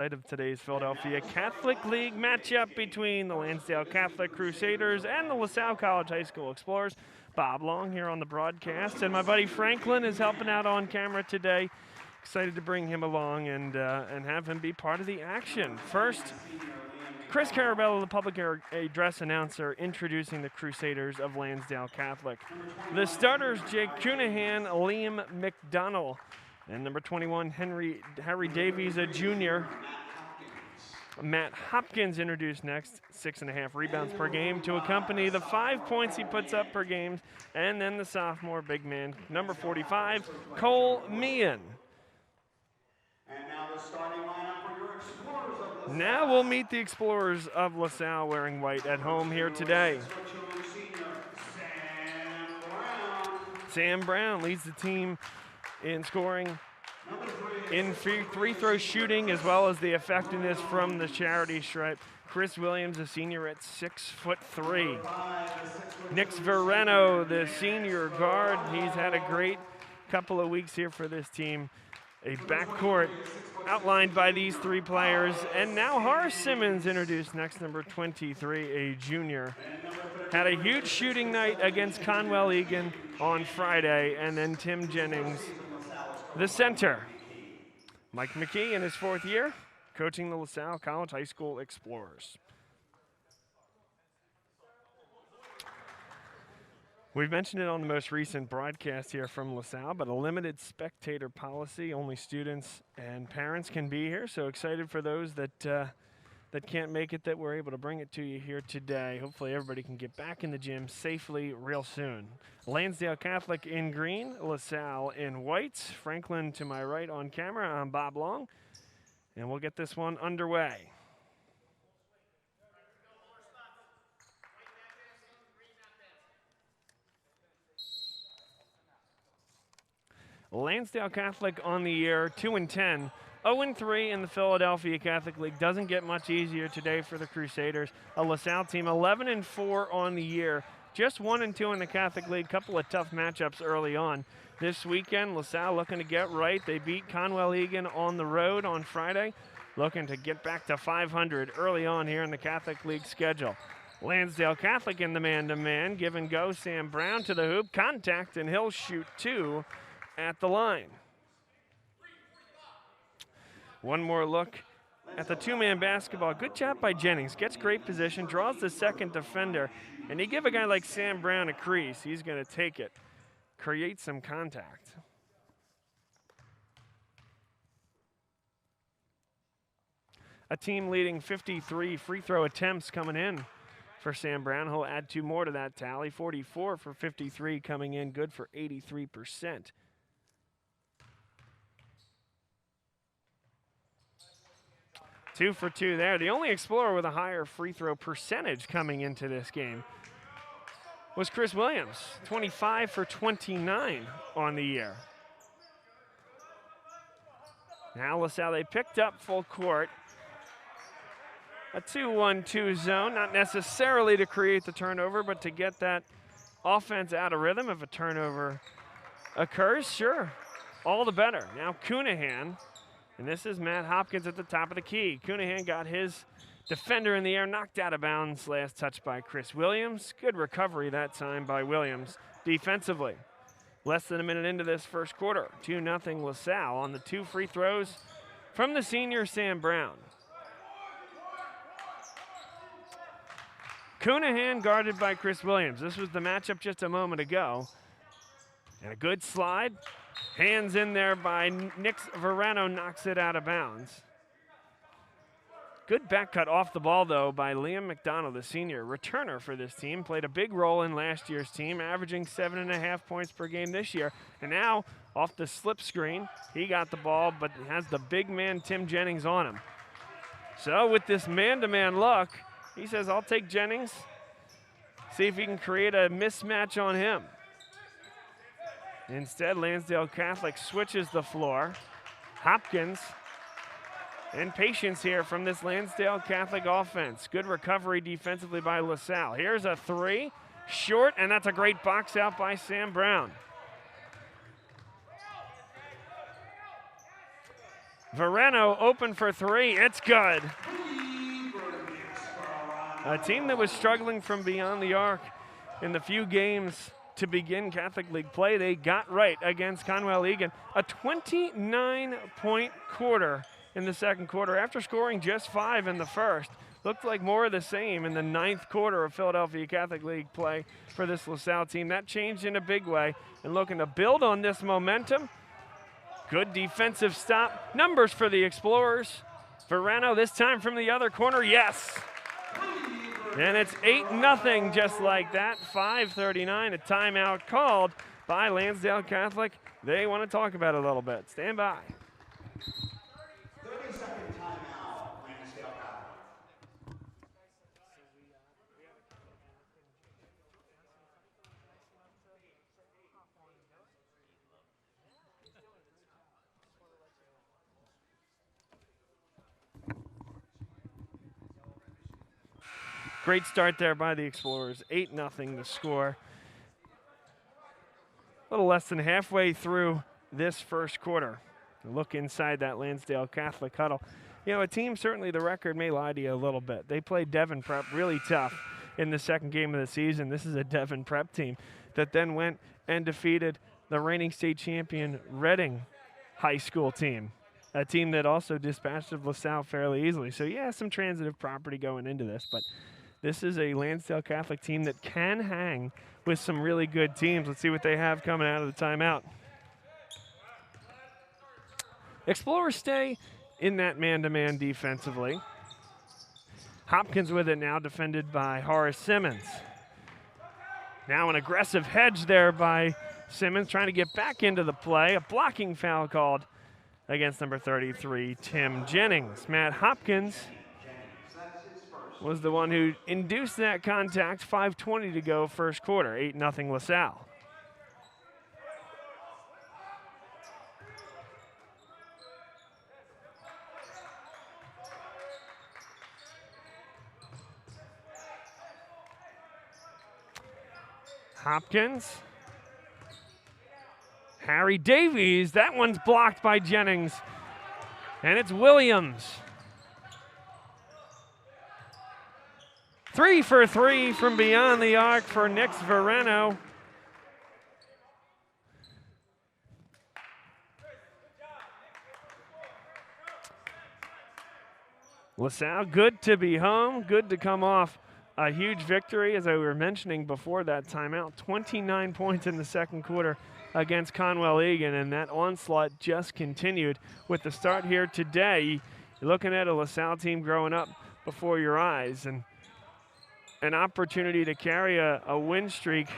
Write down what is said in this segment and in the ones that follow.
of today's Philadelphia Catholic League matchup between the Lansdale Catholic Crusaders and the LaSalle College High School Explorers. Bob Long here on the broadcast, and my buddy Franklin is helping out on camera today. Excited to bring him along and have him be part of the action. First, Chris Carabello, the public address announcer, introducing the Crusaders of Lansdale Catholic. The starters, Jake Cunahan, Liam McDonald, and number 21, Harry Davies, a junior. Matt Hopkins introduced next, 6.5 rebounds per game to accompany the 5 points he puts up per game. And then the sophomore big man, number 45, Cole Meehan. And now the starting lineup for your Explorers of LaSalle. Now we'll meet the Explorers of LaSalle wearing white at home here today. Sam Brown leads the team in scoring, in free throw shooting, as well as the effectiveness from the charity stripe. Chris Williams, a senior at 6'3". Nick Vereno, the senior guard, he's had a great couple of weeks here for this team. A backcourt outlined by these three players. And now Horace Simmons introduced next, number 23, a junior. Had a huge shooting night against Conwell Egan on Friday, and then Tim Jennings, the center. Mike McKee in his 4th year, coaching the LaSalle College High School Explorers. We've mentioned it on the most recent broadcast here from LaSalle, but a limited spectator policy. Only students and parents can be here, so excited for those that can't make it, that we're able to bring it to you here today. Hopefully everybody can get back in the gym safely real soon. Lansdale Catholic in green, LaSalle in white. Franklin to my right on camera. I'm Bob Long, and we'll get this one underway. Lansdale Catholic on the year, 2-10. 0-3 in the Philadelphia Catholic League. Doesn't get much easier today for the Crusaders. A LaSalle team 11-4 on the year. Just 1-2 in the Catholic League. Couple of tough matchups early on. This weekend, LaSalle looking to get right. They beat Conwell Egan on the road on Friday. Looking to get back to 500 early on here in the Catholic League schedule. Lansdale Catholic in the man-to-man. Give and go. Sam Brown to the hoop. Contact, and he'll shoot 2 at the line. One more look at the two-man basketball. Good job by Jennings. Gets great position, draws the second defender, and you give a guy like Sam Brown a crease, he's going to take it, create some contact. A team leading 53 free throw attempts coming in for Sam Brown. He'll add 2 more to that tally. 44 for 53 coming in, good for 83%. Two for 2 there. The only Explorer with a higher free throw percentage coming into this game was Chris Williams, 25 for 29 on the year. Now LaSalle, they picked up full court. A 2-1-2 zone, not necessarily to create the turnover, but to get that offense out of rhythm. If a turnover occurs, sure, all the better. Now Cunahan. And this is Matt Hopkins at the top of the key. Cunahan got his defender in the air, knocked out of bounds. Last touch by Chris Williams. Good recovery that time by Williams defensively. Less than a minute into this first quarter. 2-0 LaSalle on the 2 free throws from the senior Sam Brown. Cunahan guarded by Chris Williams. This was the matchup just a moment ago. And a good slide. Hands in there by Nick Vereno, knocks it out of bounds. Good back cut off the ball, though, by Liam McDonald, the senior returner for this team. Played a big role in last year's team, averaging 7.5 points per game this year. And now, off the slip screen, he got the ball, but has the big man Tim Jennings on him. So with this man-to-man look, he says, I'll take Jennings, see if he can create a mismatch on him. Instead, Lansdale Catholic switches the floor. Hopkins, and patience here from this Lansdale Catholic offense. Good recovery defensively by LaSalle. Here's a 3, short, and that's a great box out by Sam Brown. Verano open for three. It's good. A team that was struggling from beyond the arc in the few games to begin Catholic League play, they got right against Conwell Egan. A 29-point quarter in the second quarter after scoring just 5 in the first. Looked like more of the same in the ninth quarter of Philadelphia Catholic League play for this LaSalle team. That changed in a big way, and looking to build on this momentum. Good defensive stop. Numbers for the Explorers. Verano this time from the other corner, yes. And it's 8-0 just like that. 5:39, a timeout called by Lansdale Catholic. They want to talk about it a little bit. Stand by. 30-second timeout, Lansdale Catholic. Great start there by the Explorers. 8-0 the score. A little less than halfway through this first quarter. Look inside that Lansdale Catholic huddle. You know, a team, certainly the record may lie to you a little bit. They played Devon Prep really tough in the second game of the season. This is a Devon Prep team that then went and defeated the reigning state champion Reading High School team, a team that also dispatched of LaSalle fairly easily. So, yeah, some transitive property going into this, but this is a Lansdale Catholic team that can hang with some really good teams. Let's see what they have coming out of the timeout. Explorers stay in that man-to-man defensively. Hopkins with it now, defended by Horace Simmons. Now an aggressive hedge there by Simmons, trying to get back into the play. A blocking foul called against number 33, Tim Jennings. Matt Hopkins was the one who induced that contact. 5:20 to go first quarter, 8-0 LaSalle. Hopkins. Harry Davies, that one's blocked by Jennings. And it's Williams. 3 for 3 from beyond the arc for Nix Verano. LaSalle, good to be home, good to come off a huge victory, as I were mentioning before that timeout. 29 points in the second quarter against Conwell Egan, and that onslaught just continued with the start here today. You're looking at a LaSalle team growing up before your eyes, and an opportunity to carry a win streak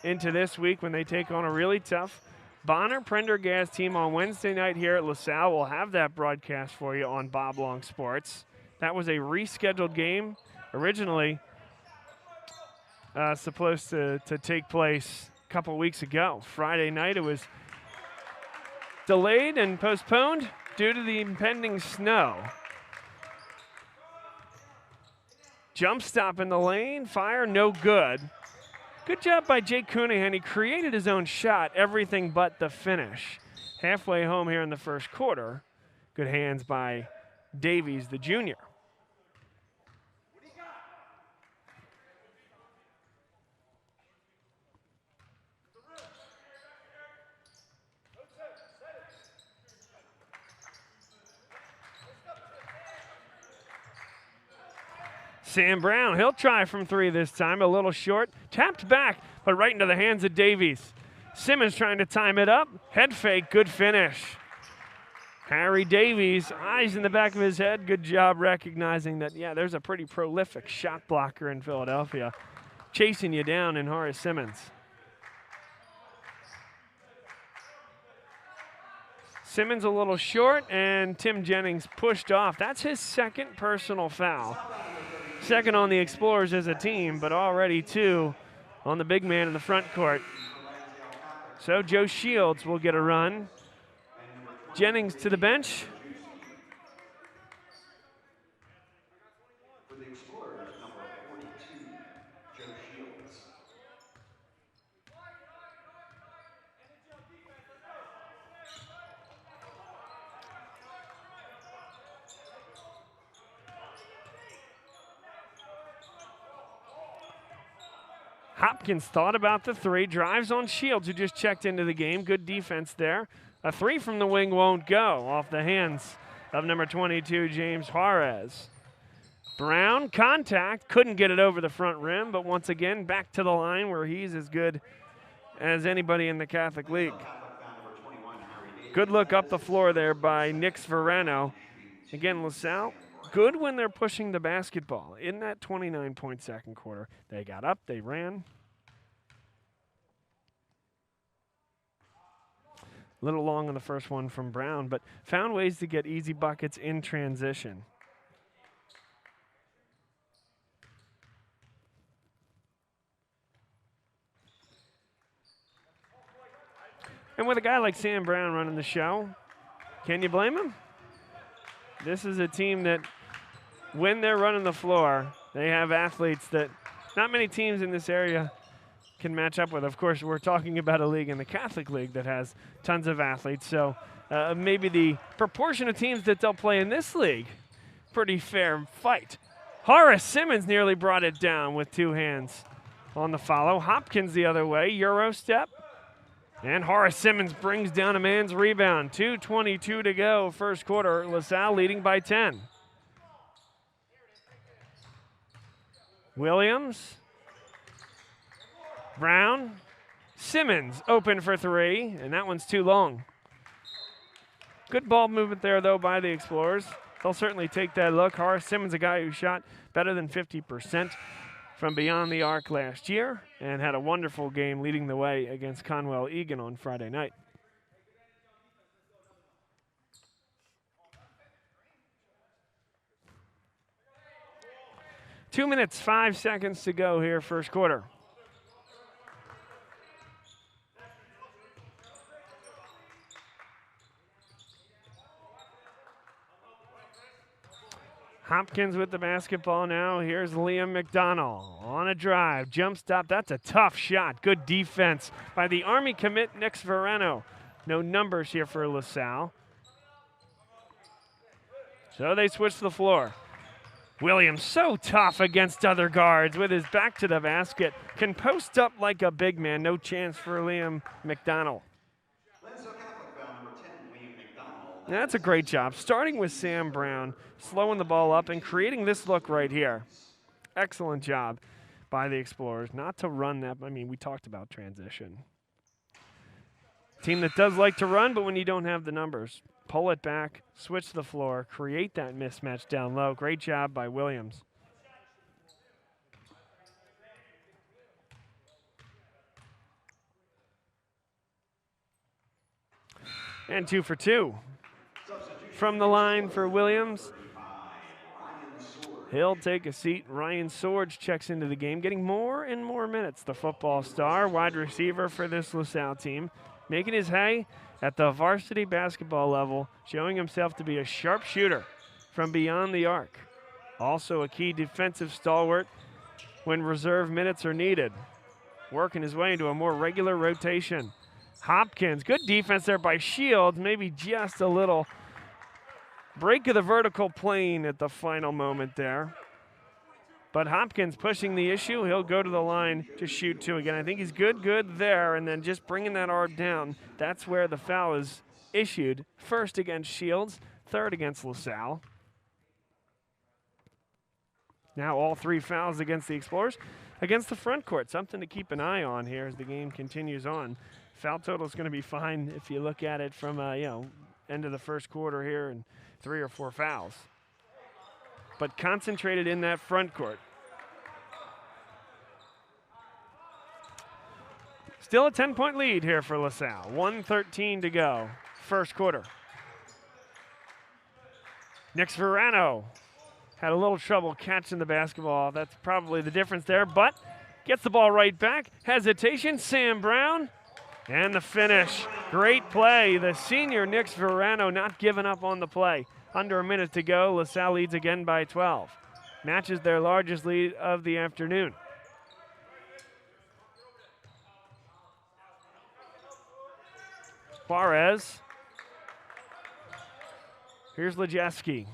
into this week when they take on a really tough Bonner Prendergast team on Wednesday night here at LaSalle. We'll have that broadcast for you on Bob Long Sports. That was a rescheduled game, originally supposed to take place a couple weeks ago. Friday night it was delayed and postponed due to the impending snow. Jump stop in the lane, fire no good. Good job by Jake Cunningham. He created his own shot, everything but the finish. Halfway home here in the first quarter. Good hands by Davies, the junior. Sam Brown, he'll try from three this time, a little short. Tapped back, but right into the hands of Davies. Simmons trying to time it up. Head fake, good finish. Harry Davies, eyes in the back of his head. Good job recognizing that, yeah, there's a pretty prolific shot blocker in Philadelphia. Chasing you down in Horace Simmons. Simmons a little short, and Tim Jennings pushed off. That's his second personal foul. Second on the Explorers as a team, but already two on the big man in the front court. So Joe Shields will get a run. Jennings to the bench. For the Explorers, number 42, Joe Shields. Hopkins thought about the three, drives on Shields, who just checked into the game. Good defense there. A three from the wing won't go, off the hands of number 22, James Juarez. Brown, contact, couldn't get it over the front rim, but once again, back to the line where he's as good as anybody in the Catholic League. Good look up the floor there by Nick Verano. Again, LaSalle, good when they're pushing the basketball. In that 29-point second quarter, they got up, they ran. A little long on the first one from Brown, but found ways to get easy buckets in transition. And with a guy like Sam Brown running the show, can you blame him? This is a team that, when they're running the floor, they have athletes that not many teams in this area can match up with. Of course, we're talking about a league in the Catholic League that has tons of athletes, so maybe the proportion of teams that they'll play in this league, pretty fair fight. Horace Simmons nearly brought it down with two hands on the follow. Hopkins the other way, Euro step. And Horace Simmons brings down a man's rebound. 2:22 to go, first quarter. LaSalle leading by 10. Williams. Brown. Simmons open for three, and that one's too long. Good ball movement there, though, by the Explorers. They'll certainly take that look. Horace Simmons, a guy who shot better than 50% from beyond the arc last year and had a wonderful game leading the way against Conwell Egan on Friday night. Two minutes, 5 seconds to go here, first quarter. Hopkins with the basketball now. Here's Liam McDonald on a drive. Jump stop. That's a tough shot. Good defense by the Army commit, Nick Verano. No numbers here for LaSalle. So they switch the floor. Williams so tough against other guards with his back to the basket. Can post up like a big man. No chance for Liam McDonald. That's a great job. Starting with Sam Brown, slowing the ball up and creating this look right here. Excellent job by the Explorers. Not to run that. I mean, we talked about transition. Team that does like to run, but when you don't have the numbers, pull it back, switch the floor, create that mismatch down low. Great job by Williams. And 2 for 2. From the line for Williams, he'll take a seat. Ryan Swords checks into the game, getting more and more minutes. The football star, wide receiver for this LaSalle team, making his hay at the varsity basketball level, showing himself to be a sharp shooter from beyond the arc. Also a key defensive stalwart when reserve minutes are needed. Working his way into a more regular rotation. Hopkins, good defense there by Shields, maybe just a little break of the vertical plane at the final moment there. But Hopkins pushing the issue. He'll go to the line to shoot two again. I think he's good there, and then just bringing that arc down. That's where the foul is issued. First against Shields, third against LaSalle. Now all 3 fouls against the Explorers. Against the front court, something to keep an eye on here as the game continues on. Foul total is going to be fine if you look at it from end of the first quarter here and 3 or 4 fouls. But concentrated in that front court. Still a 10-point lead here for LaSalle. 1:13 to go, first quarter. Nick Verano had a little trouble catching the basketball. That's probably the difference there, but gets the ball right back. Hesitation, Sam Brown. And the finish. Great play. The senior Nick Verano not giving up on the play. Under a minute to go. LaSalle leads again by 12. Matches their largest lead of the afternoon. Juarez. Here's Lejeski.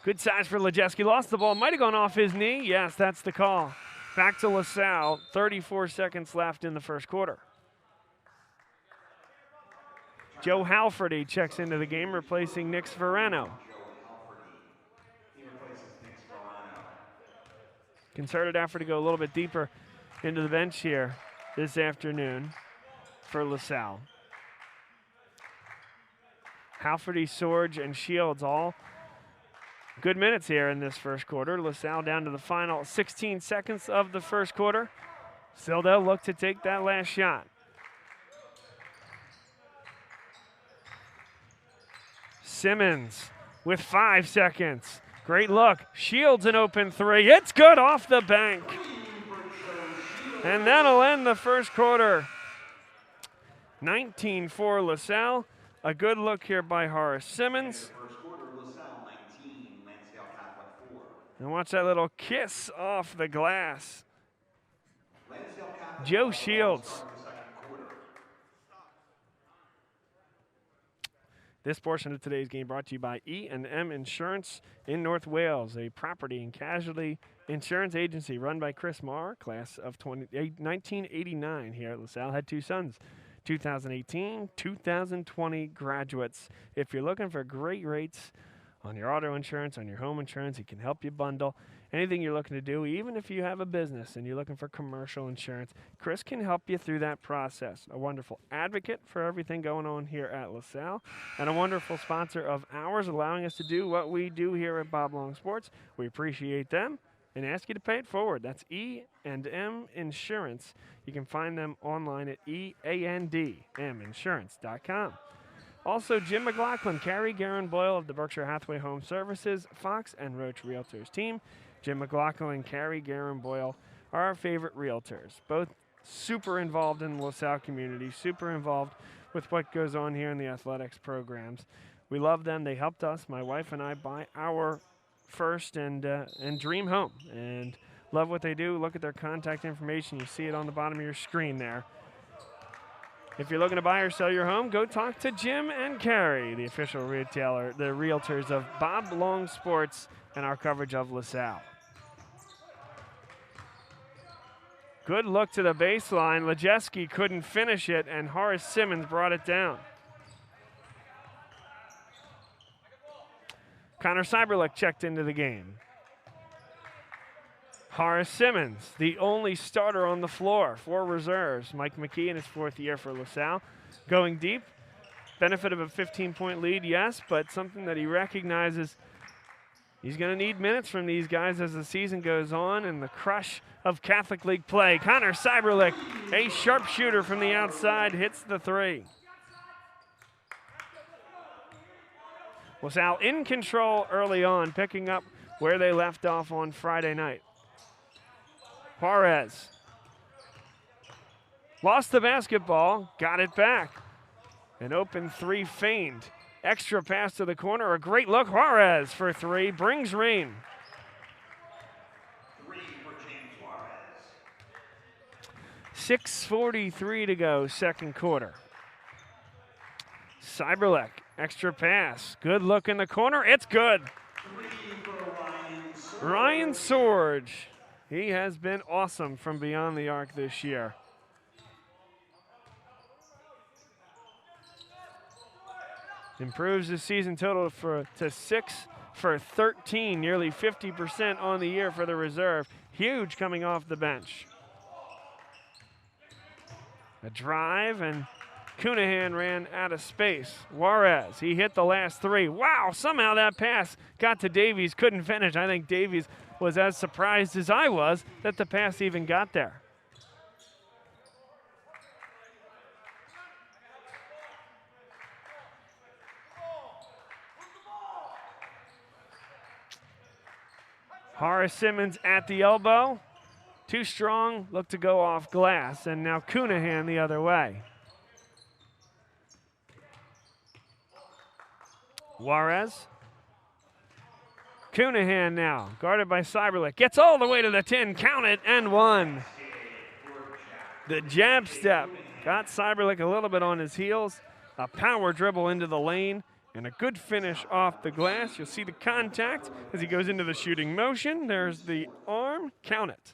Good size for Lejeski. Lost the ball. Might have gone off his knee. Yes, that's the call. Back to LaSalle, 34 seconds left in the first quarter. Joe Halferty checks into the game, replacing Nick Sverano. Concerted effort to go a little bit deeper into the bench here this afternoon for LaSalle. Halferty, Sorge, and Shields all good minutes here in this first quarter. LaSalle down to the final 16 seconds of the first quarter. Still they'll look to take that last shot. Simmons with 5 seconds. Great look. Shields an open three. It's good off the bank. And that'll end the first quarter. 19 for LaSalle. A good look here by Horace Simmons. And watch that little kiss off the glass. Joe Shields. This portion of today's game brought to you by E&M Insurance in North Wales, a property and casualty insurance agency run by Chris Marr, class of 1989 here at LaSalle. Had 2 sons, 2018, 2020 graduates. If you're looking for great rates on your auto insurance, on your home insurance, he can help you bundle anything you're looking to do. Even if you have a business and you're looking for commercial insurance, Chris can help you through that process. A wonderful advocate for everything going on here at LaSalle, and a wonderful sponsor of ours, allowing us to do what we do here at Bob Long Sports. We appreciate them and ask you to pay it forward. That's E&M Insurance. You can find them online at eandminsurance.com. Also, Jim McLaughlin, Carrie Garen Boyle of the Berkshire Hathaway Home Services, Fox and Roach Realtors team. Jim McLaughlin and Carrie Garen Boyle are our favorite realtors. Both super involved in the LaSalle community, super involved with what goes on here in the athletics programs. We love them. They helped us, my wife and I, buy our first and dream home. And love what they do. Look at their contact information. You see it on the bottom of your screen there. If you're looking to buy or sell your home, go talk to Jim and Carrie, the official retailer, the realtors of Bob Long Sports and our coverage of LaSalle. Good look to the baseline. Lejeski couldn't finish it, and Horace Simmons brought it down. Connor Cyberlick checked into the game. Horace Simmons, the only starter on the floor for reserves. Mike McKee in his 4th year for LaSalle. Going deep, benefit of a 15-point lead, yes, but something that he recognizes he's going to need minutes from these guys as the season goes on, and the crush of Catholic League play. Connor Cyberlick, a sharpshooter from the outside, hits the 3. LaSalle in control early on, picking up where they left off on Friday night. Juarez lost the basketball, got it back. An open 3 feigned. Extra pass to the corner, a great look. Juarez for 3, brings rain. 3 for James Juarez. 6:43 to go, second quarter. Cyberlick, extra pass. Good look in the corner, it's good. 3 for Ryan Sorge. He has been awesome from beyond the arc this year. Improves his season total to 6 for 13, nearly 50% on the year for the reserve. Huge coming off the bench. A drive, and Cunahan ran out of space. Juarez, he hit the last 3. Wow, somehow that pass got to Davies, couldn't finish. I think Davies was as surprised as I was that the pass even got there. Horace Simmons at the elbow. Too strong, looked to go off glass, and now Cunahan the other way. Juarez. Cunahan now, guarded by Cyberlick. Gets all the way to the 10, count it, and 1. The jab step got Cyberlick a little bit on his heels. A power dribble into the lane, and a good finish off the glass. You'll see the contact as he goes into the shooting motion. There's the arm, count it.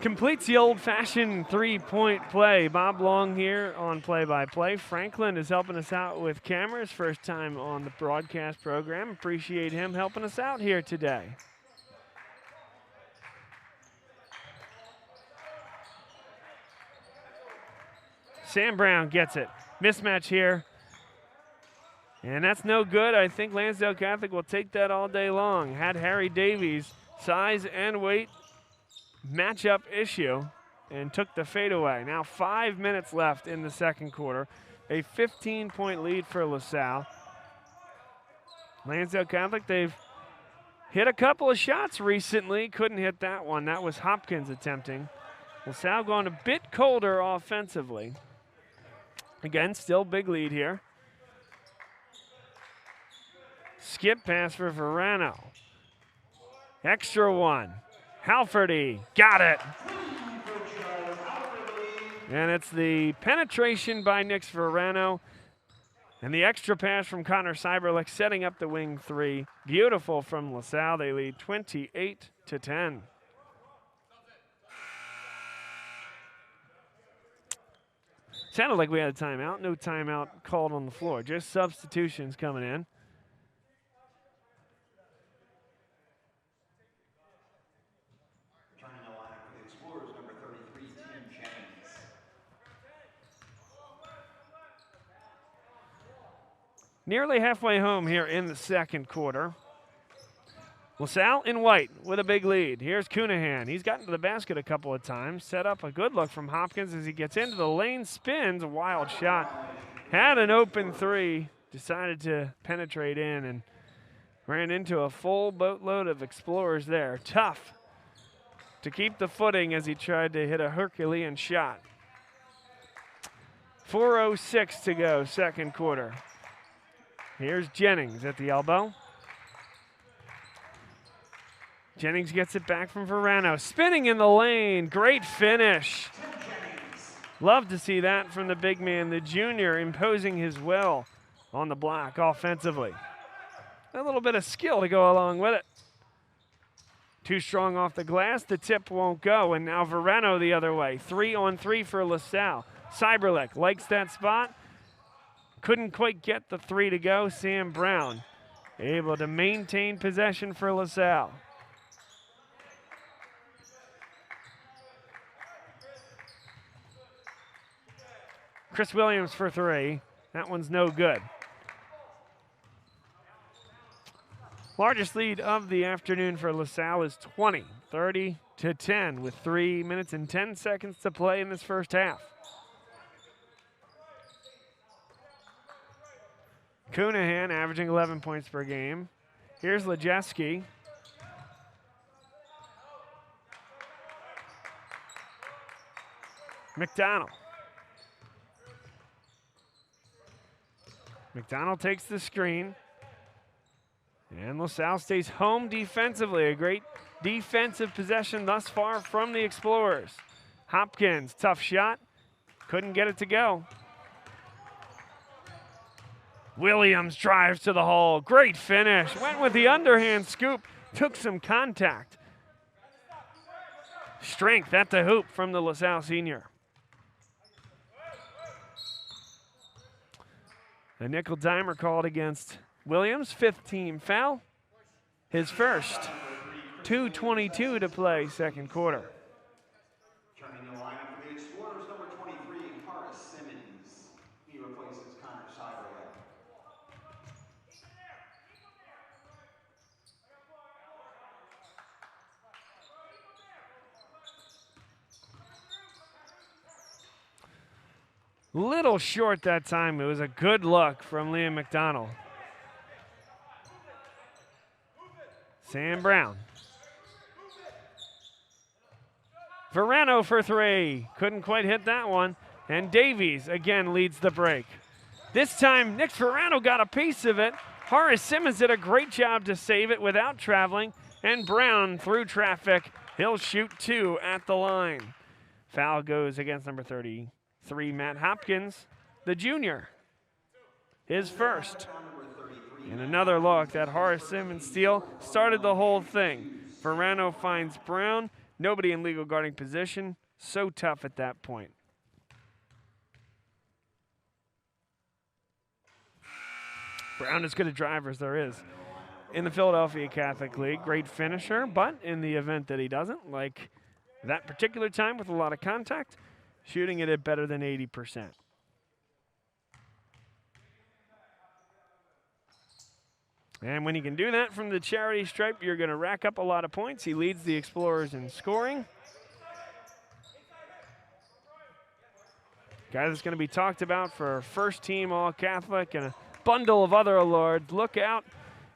Completes the old-fashioned three-point play. Bob Long here on play-by-play. Franklin is helping us out with cameras. First time on the broadcast program. Appreciate him helping us out here today. Sam Brown gets it. Mismatch here. And that's no good. I think Lansdale Catholic will take that all day long. Had Harry Davies size and weight matchup issue and took the fadeaway. Now 5 minutes left in the second quarter. A 15-point lead for LaSalle. Lansdale Catholic, they've hit a couple of shots recently. Couldn't hit that one. That was Hopkins attempting. LaSalle going a bit colder offensively. Again, still big lead here. Skip pass for Verano. Extra one. Halferty got it. And it's the penetration by Nick Verano. And the extra pass from Connor Cyberlick setting up the wing three. Beautiful from LaSalle. They lead 28-10. Sounded like we had a timeout. No timeout called on the floor. Just substitutions coming in. Turning the lineup for the Explorers, number 33, Tim Jennings. Nearly halfway home here in the second quarter. LaSalle in white with a big lead. Here's Cunahan. He's gotten to the basket a couple of times. Set up a good look from Hopkins as he gets into the lane, spins, a wild shot. Had an open three, decided to penetrate in and ran into a full boatload of Explorers there. Tough to keep the footing as he tried to hit a Herculean shot. 4:06 to go, second quarter. Here's Jennings at the elbow. Jennings gets it back from Verano. Spinning in the lane. Great finish. Love to see that from the big man, the junior, imposing his will on the block offensively. A little bit of skill to go along with it. Too strong off the glass. The tip won't go. And now Verano the other way. 3-on-3 for LaSalle. Cyberlick likes that spot. Couldn't quite get the three to go. Sam Brown able to maintain possession for LaSalle. Chris Williams for three. That one's no good. Largest lead of the afternoon for LaSalle is 20, 30-10 with 3 minutes and 10 seconds to play in this first half. Cunahan averaging 11 points per game. Here's Lejeski. McDonald. McDonald takes the screen. And LaSalle stays home defensively. A great defensive possession thus far from the Explorers. Hopkins, tough shot. Couldn't get it to go. Williams drives to the hole. Great finish. Went with the underhand scoop. Took some contact. Strength at the hoop from the LaSalle senior. A nickel dimer called against Williams, 5th team foul. His first. 2:22 to play, second quarter. Turning the lineup for the Explorers, number 23, Horace Simmons. He replaces Connor Cyberlick. Little short that time. It was a good look from Liam McDonald. Sam Brown. Verano for three. Couldn't quite hit that one. And Davies again leads the break. This time, Nick Verano got a piece of it. Horace Simmons did a great job to save it without traveling. And Brown through traffic. He'll shoot two at the line. Foul goes against number 33, Matt Hopkins, the junior. His first. And another look. That Horace Simmons steal started the whole thing. Verano finds Brown. Nobody in legal guarding position. So tough at that point. Brown as good a driver as there is in the Philadelphia Catholic League. Great finisher, but in the event that he doesn't, like that particular time with a lot of contact, shooting it at better than 80%. And when you can do that from the charity stripe, you're going to rack up a lot of points. He leads the Explorers in scoring. Guy that's going to be talked about for first team All-Catholic and a bundle of other awards. Look out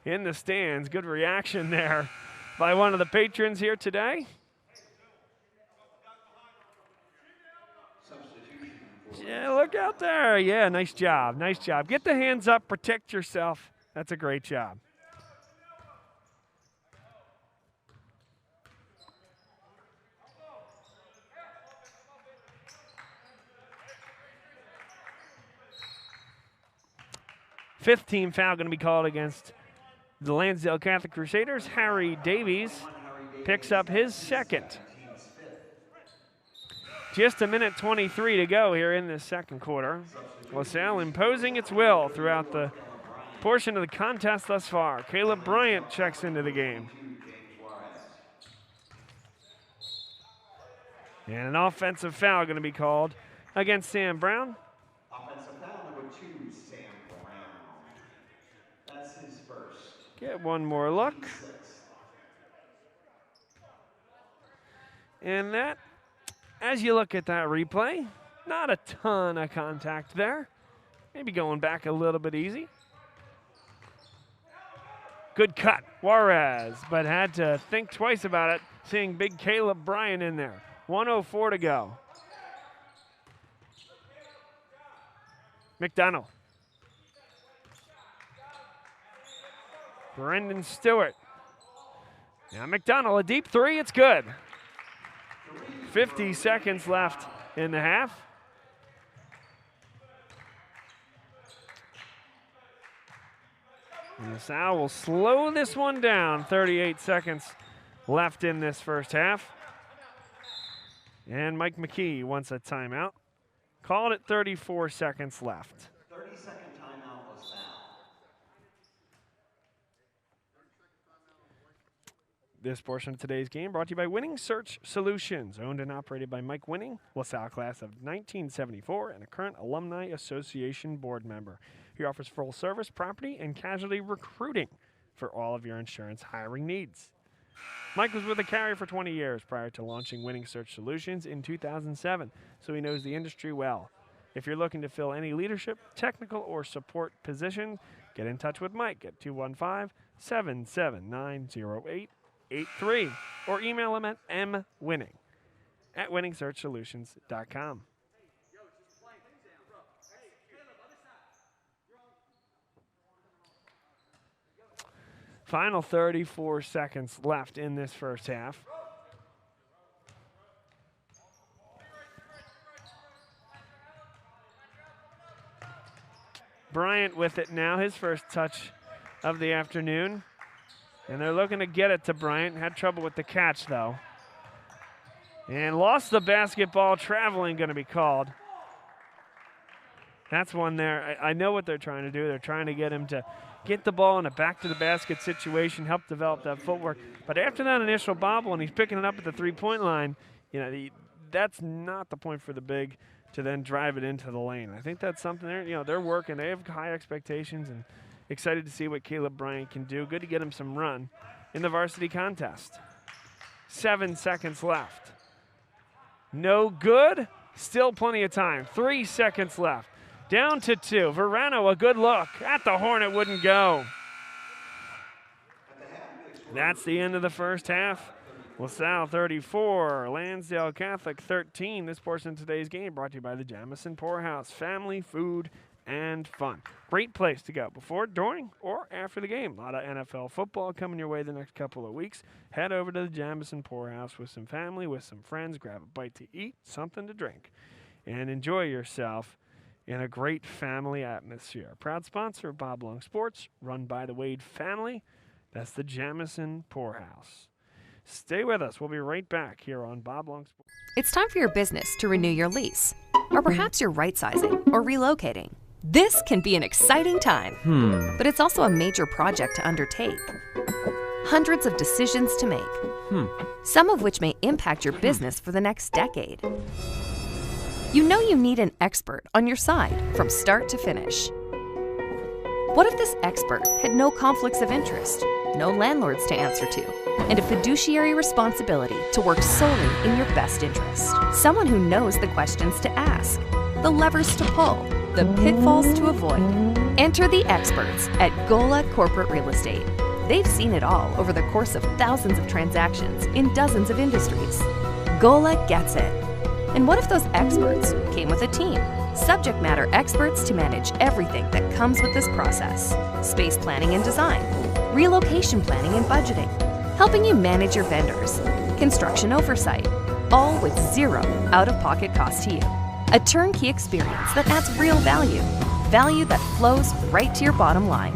in the stands. Good reaction there by one of the patrons here today. Yeah, look out there. Yeah, nice job. Nice job. Get the hands up. Protect yourself. That's a great job. Fifth team foul going to be called against the Lansdale Catholic Crusaders. Harry Davies picks up his second. Just a minute 23 to go here in this second quarter. LaSalle imposing its will throughout the portion of the contest thus far. Caleb Bryant checks into the game. And an offensive foul going to be called against Sam Brown. Offensive foul number 2, Sam Brown. That's his first. Get one more look. And that, as you look at that replay, not a ton of contact there. Maybe going back a little bit easy. Good cut, Juarez, but had to think twice about it, seeing big Caleb Bryant in there. 1:04 to go. McDonald. Brendan Stewart. Now McDonald, a deep three, it's good. 50 seconds left in the half. And LaSalle will slow this one down. 38 seconds left in this first half. And Mike McKee wants a timeout. Called it 34 seconds left. 30-second timeout, LaSalle. This portion of today's game brought to you by Winning Search Solutions, owned and operated by Mike Winning, LaSalle class of 1974, and a current Alumni Association board member. He offers full-service property and casualty recruiting for all of your insurance hiring needs. Mike was with the carrier for 20 years prior to launching Winning Search Solutions in 2007, so he knows the industry well. If you're looking to fill any leadership, technical, or support position, get in touch with Mike at 215-779-0883 or email him at mwinning@winningsearchsolutions.com. Final 34 seconds left in this first half. Bryant with it now, his first touch of the afternoon. And they're looking to get it to Bryant. Had trouble with the catch, though. And lost the basketball. Traveling going to be called. That's one there. I know what they're trying to do. They're trying to get him to get the ball in a back-to-the-basket situation, help develop that footwork. But after that initial bobble and he's picking it up at the three-point line, you know, that's not the point for the big to then drive it into the lane. I think that's something they're working. They have high expectations and excited to see what Caleb Bryant can do. Good to get him some run in the varsity contest. 7 seconds left. No good. Still plenty of time. 3 seconds left. Down to 2. Verano, a good look. At the horn, it wouldn't go. That's the end of the first half. LaSalle 34, Lansdale Catholic 13. This portion of today's game brought to you by the Jamison Poorhouse. Family, food, and fun. Great place to go before, during, or after the game. A lot of NFL football coming your way the next couple of weeks. Head over to the Jamison Poorhouse with some family, with some friends. Grab a bite to eat, something to drink, and enjoy yourself in a great family atmosphere. Proud sponsor of Bob Long Sports, run by the Wade family. That's the Jamison Poorhouse. Stay with us. We'll be right back here on Bob Long Sports. It's time for your business to renew your lease. Or perhaps you're right-sizing or relocating. This can be an exciting time, but it's also a major project to undertake. Hundreds of decisions to make, some of which may impact your business for the next decade. You know you need an expert on your side from start to finish. What if this expert had no conflicts of interest, no landlords to answer to, and a fiduciary responsibility to work solely in your best interest? Someone who knows the questions to ask, the levers to pull, the pitfalls to avoid. Enter the experts at Gola Corporate Real Estate. They've seen it all over the course of thousands of transactions in dozens of industries. Gola gets it. And what if those experts came with a team? Subject matter experts to manage everything that comes with this process. Space planning and design, relocation planning and budgeting, helping you manage your vendors, construction oversight, all with zero out-of-pocket cost to you. A turnkey experience that adds real value, value that flows right to your bottom line.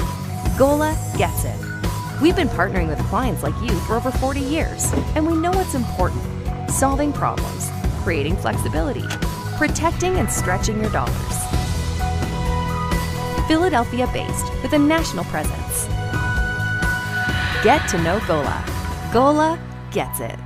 Gola gets it. We've been partnering with clients like you for over 40 years, and we know what's important: solving problems, creating flexibility, protecting and stretching your dollars. Philadelphia-based with a national presence. Get to know Gola. Gola gets it.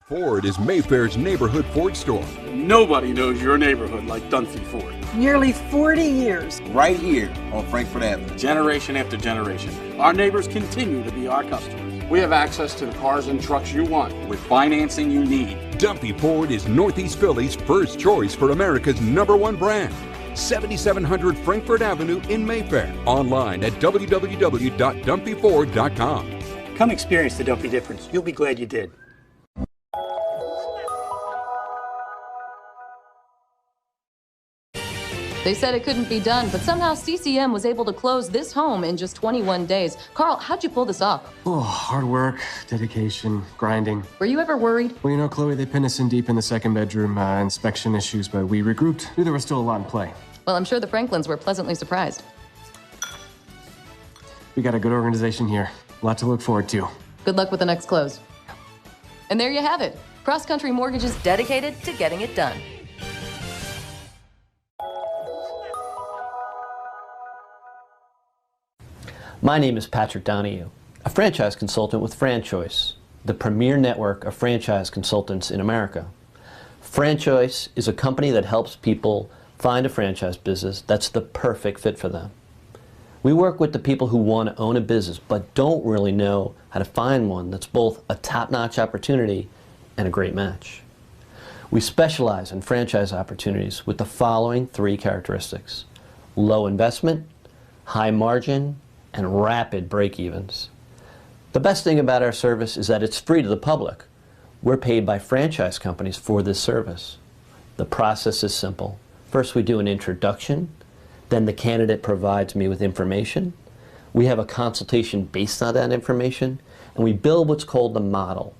Ford is Mayfair's neighborhood Ford store. Nobody knows your neighborhood like Dunphy Ford. Nearly 40 years. Right here on Frankfurt Avenue. Generation after generation. Our neighbors continue to be our customers. We have access to the cars and trucks you want with financing you need. Dunphy Ford is Northeast Philly's first choice for America's #1 brand. 7700 Frankfurt Avenue in Mayfair. Online at www.dunphyford.com. Come experience the Dunphy difference. You'll be glad you did. They said it couldn't be done, but somehow CCM was able to close this home in just 21 days. Carl, how'd you pull this off? Oh, hard work, dedication, grinding. Were you ever worried? Well, you know, Chloe, they pinned us in deep in the second bedroom, inspection issues, but we regrouped. Knew there was still a lot in play. Well, I'm sure the Franklins were pleasantly surprised. We got a good organization here. A lot to look forward to. Good luck with the next close. And there you have it. Cross Country Mortgage is dedicated to getting it done. My name is Patrick Donahue, a franchise consultant with FranChoice, the premier network of franchise consultants in America. FranChoice is a company that helps people find a franchise business that's the perfect fit for them. We work with the people who want to own a business but don't really know how to find one that's both a top-notch opportunity and a great match. We specialize in franchise opportunities with the following 3 characteristics: low investment, high margin, and rapid break-evens. The best thing about our service is that it's free to the public. We're paid by franchise companies for this service. The process is simple. First, we do an introduction. Then the candidate provides me with information. We have a consultation based on that information, and we build what's called the model.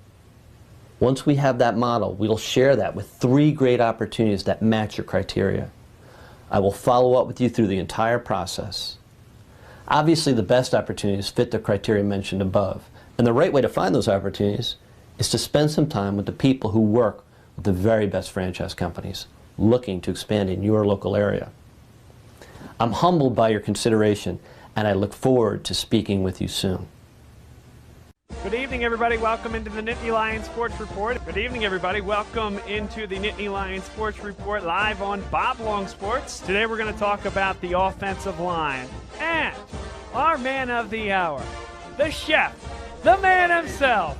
Once we have that model, we'll share that with 3 great opportunities that match your criteria. I will follow up with you through the entire process. Obviously, the best opportunities fit the criteria mentioned above, and the right way to find those opportunities is to spend some time with the people who work with the very best franchise companies looking to expand in your local area. I'm humbled by your consideration, and I look forward to speaking with you soon. Good evening, everybody. Welcome into the Nittany Lions Sports Report. Good evening, everybody. Welcome into the Nittany Lions Sports Report live on Bob Long Sports. Today we're going to talk about the offensive line and our man of the hour, the chef, the man himself.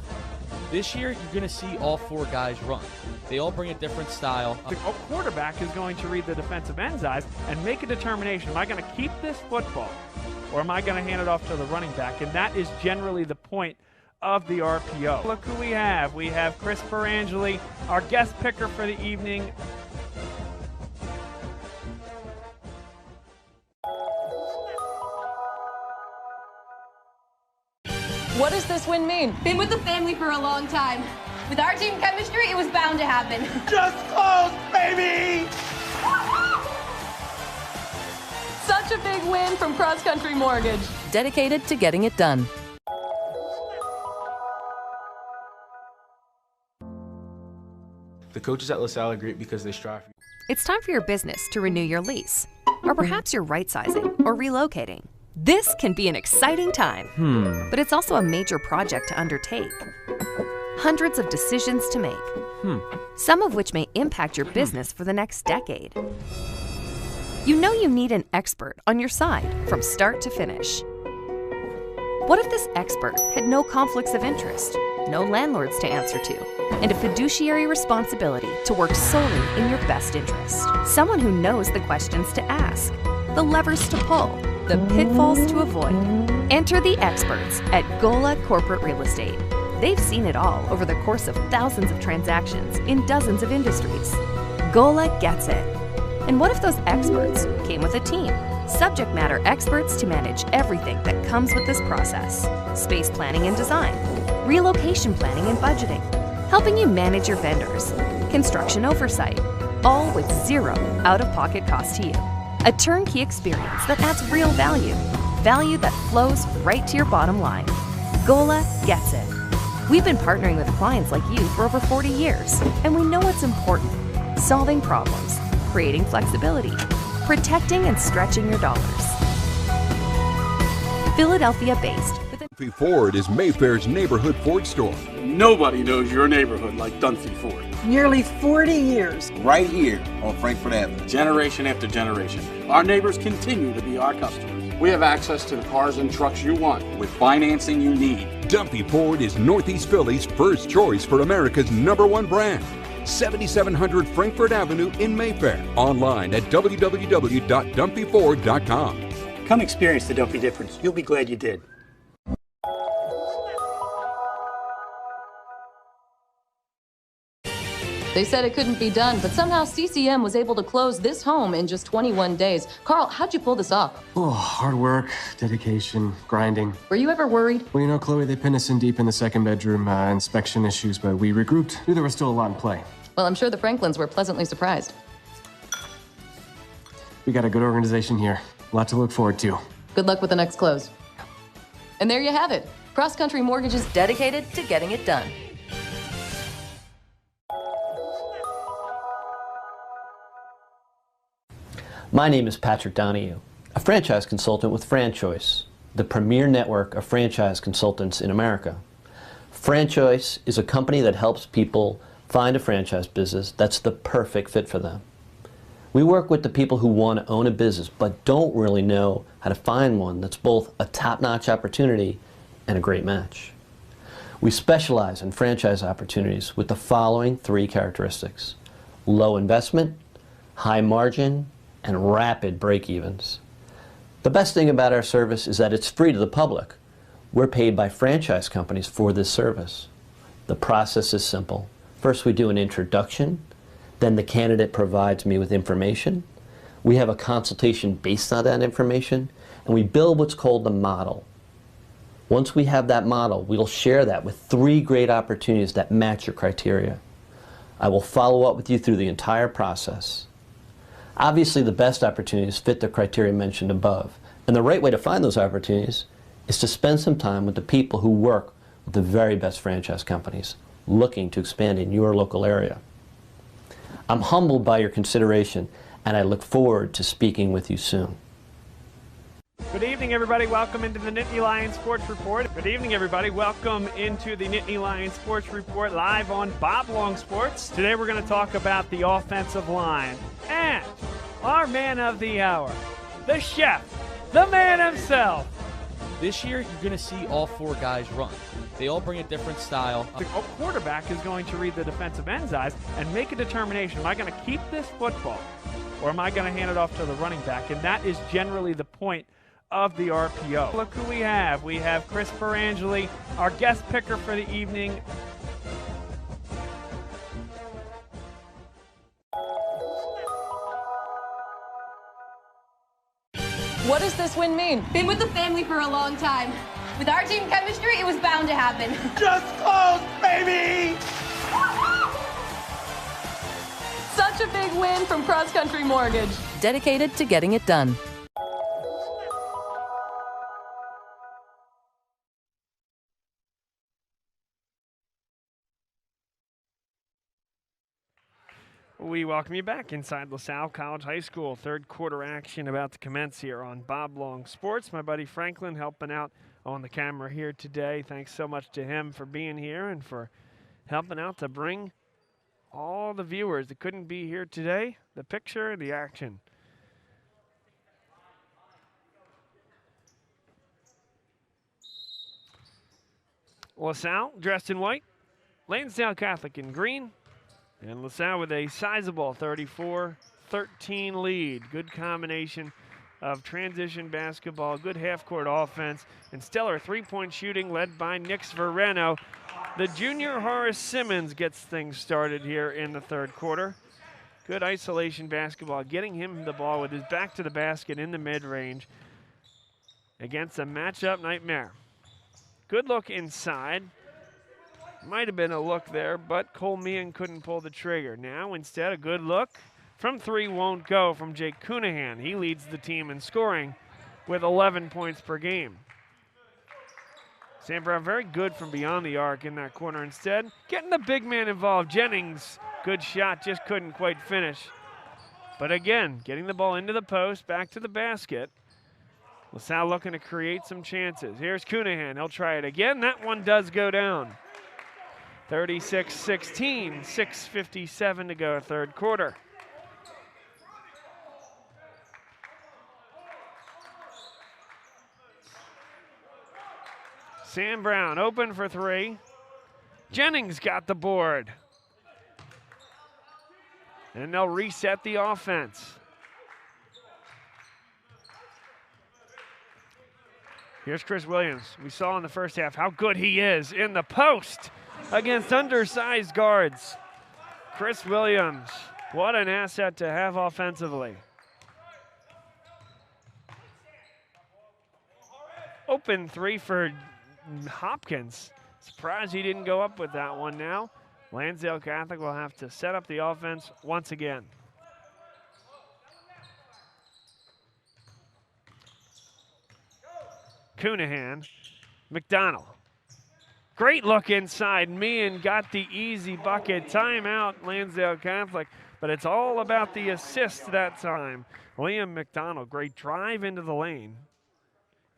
This year, you're going to see all 4 guys run. They all bring a different style. The quarterback is going to read the defensive end's eyes and make a determination. Am I going to keep this football or am I going to hand it off to the running back? And that is generally the point of the RPO. Look who we have. We have Chris Ferangeli, our guest picker for the evening. What does this win mean? Been with the family for a long time. With our team chemistry, it was bound to happen. Just close, baby! Sunday Such a big win from Cross Country Mortgage, dedicated to getting it done. The coaches at Salle are great because they strive. It's time for your business to renew your lease. Or perhaps you're right-sizing or relocating. This can be an exciting time, but it's also a major project to undertake. Hundreds of decisions to make, some of which may impact your business for the next decade. You know you need an expert on your side from start to finish. What if this expert had no conflicts of interest, no landlords to answer to, and a fiduciary responsibility to work solely in your best interest? Someone who knows the questions to ask, the levers to pull, the pitfalls to avoid. Enter the experts at Gola Corporate Real Estate. They've seen it all over the course of thousands of transactions in dozens of industries. Gola gets it. And what if those experts came with a team? Subject matter experts to manage everything that comes with this process. Space planning and design, relocation planning and budgeting, helping you manage your vendors, construction oversight, all with zero out-of-pocket cost to you. A turnkey experience that adds real value, value that flows right to your bottom line. Gola gets it. We've been partnering with clients like you for over 40 years, and we know what's important: solving problems, creating flexibility, protecting and stretching your dollars. Philadelphia-based. Dunphy Ford is Mayfair's neighborhood Ford store. Nobody knows your neighborhood like Dunphy Ford. Nearly 40 years. Right here on Frankfurt Avenue. Generation after generation, our neighbors continue to be our customers. We have access to the cars and trucks you want with financing you need. Dunphy Ford is Northeast Philly's first choice for America's #1 brand. 7700 Frankfurt Avenue in Mayfair. Online at www.dunphyford.com. Come experience the Dunphy difference. You'll be glad you did. They said it couldn't be done, but somehow CCM was able to close this home in just 21 days. Carl, how'd you pull this off? Oh, hard work, dedication, grinding. Were you ever worried? Well, you know, Chloe, they pinned us in deep in the second bedroom, inspection issues, but we regrouped. Knew there was still a lot in play. Well, I'm sure the Franklins were pleasantly surprised. We got a good organization here. A lot to look forward to. Good luck with the next close. And there you have it. Cross Country Mortgage is dedicated to getting it done. My name is Patrick Donahue, a franchise consultant with FranChoice, the premier network of franchise consultants in America. FranChoice is a company that helps people find a franchise business that's the perfect fit for them. We work with the people who want to own a business but don't really know how to find one that's both a top-notch opportunity and a great match. We specialize in franchise opportunities with the following 3 characteristics: low investment, high margin, and rapid break-evens. The best thing about our service is that it's free to the public. We're paid by franchise companies for this service. The process is simple. First, we do an introduction. Then the candidate provides me with information. We have a consultation based on that information, and we build what's called the model. Once we have that model, we'll share that with 3 great opportunities that match your criteria. I will follow up with you through the entire process. Obviously, the best opportunities fit the criteria mentioned above, and the right way to find those opportunities is to spend some time with the people who work with the very best franchise companies looking to expand in your local area. I'm humbled by your consideration, and I look forward to speaking with you soon. Good evening, everybody. Welcome into the Nittany Lions Sports Report. Good evening, everybody. Welcome into the Nittany Lions Sports Report live on Bob Long Sports. Today we're going to talk about the offensive line and our man of the hour, the chef, the man himself. This year, you're going to see all 4 guys run. They all bring a different style. The quarterback is going to read the defensive end's eyes and make a determination. Am I going to keep this football or am I going to hand it off to the running back? And that is generally the point of the RPO. Look who we have. We have Chris Ferangeli, our guest picker for the evening. What does this win mean? Been with the family for a long time. With our team chemistry, it was bound to happen. Just close, baby! Such a big win from Cross Country Mortgage, dedicated to getting it done. We welcome you back inside LaSalle College High School. Third quarter action about to commence here on Bob Long Sports. My buddy Franklin helping out on the camera here today. Thanks so much to him for being here and for helping out to bring all the viewers that couldn't be here today the picture and the action. LaSalle dressed in white, Lansdale Catholic in green. And LaSalle with a sizable 34-13 lead. Good combination of transition basketball, good half-court offense, and stellar three-point shooting led by Nix Vereno. The junior Horace Simmons gets things started here in the third quarter. Good isolation basketball, getting him the ball with his back to the basket in the mid-range against a matchup nightmare. Good look inside. Might have been a look there, but Cole Meehan couldn't pull the trigger. Now, instead, a good look from three won't go from Jake Cunahan. He leads the team in scoring with 11 points per game. Sam Brown very good from beyond the arc in that corner. Instead, getting the big man involved. Jennings, good shot, just couldn't quite finish. But again, getting the ball into the post, back to the basket. LaSalle looking to create some chances. Here's Cunahan. He'll try it again. That one does go down. 36-16, 6:57 to go, third quarter. Sam Brown open for three. Jennings got the board. And they'll reset the offense. Here's Chris Williams. We saw in the first half how good he is in the post against undersized guards. Chris Williams, what an asset to have offensively. Open three for Hopkins. Surprised he didn't go up with that one now. Lansdale Catholic will have to set up the offense once again. Cunahan, McDonald. Great look inside. Meehan got the easy bucket. Timeout, Lansdale Catholic. But it's all about the assist that time. Liam McDonald, great drive into the lane.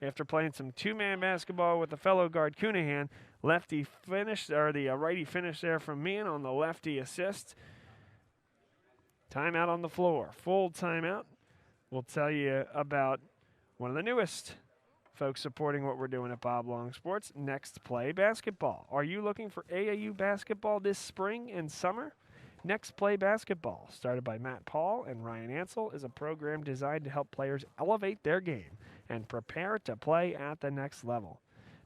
After playing some two-man basketball with the fellow guard Cunahan, lefty finished, or the righty finished there from Meehan on the lefty assist. Timeout on the floor. Full timeout. We'll tell you about one of the newest folks supporting what we're doing at Bob Long Sports, Next Play Basketball. Are you looking for AAU basketball this spring and summer? Next Play Basketball, started by Matt Paul and Ryan Ansel, is a program designed to help players elevate their game and prepare to play at the next level.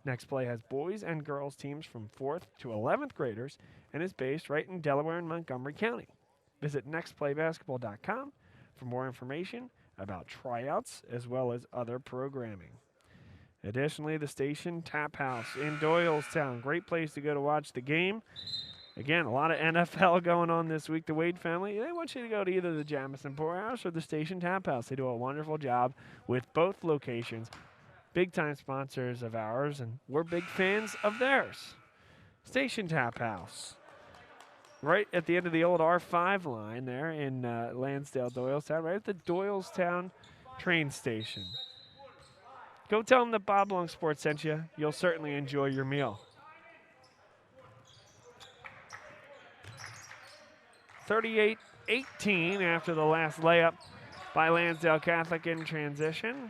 Next Play has boys and girls teams from 4th to 11th graders and is based right in Delaware and Montgomery County. Visit nextplaybasketball.com for more information about tryouts as well as other programming. Additionally, the Station Tap House in Doylestown. Great place to go to watch the game. Again, a lot of NFL going on this week. The Wade family, they want you to go to either the Jamison Poorhouse or the Station Tap House. They do a wonderful job with both locations. Big-time sponsors of ours, and we're big fans of theirs. Station Tap House. Right at the end of the old R5 line there in Lansdale, Doylestown, right at the Doylestown train station. Go tell them that Bob Long Sports sent you. You'll certainly enjoy your meal. 38-18 after the last layup by Lansdale Catholic in transition.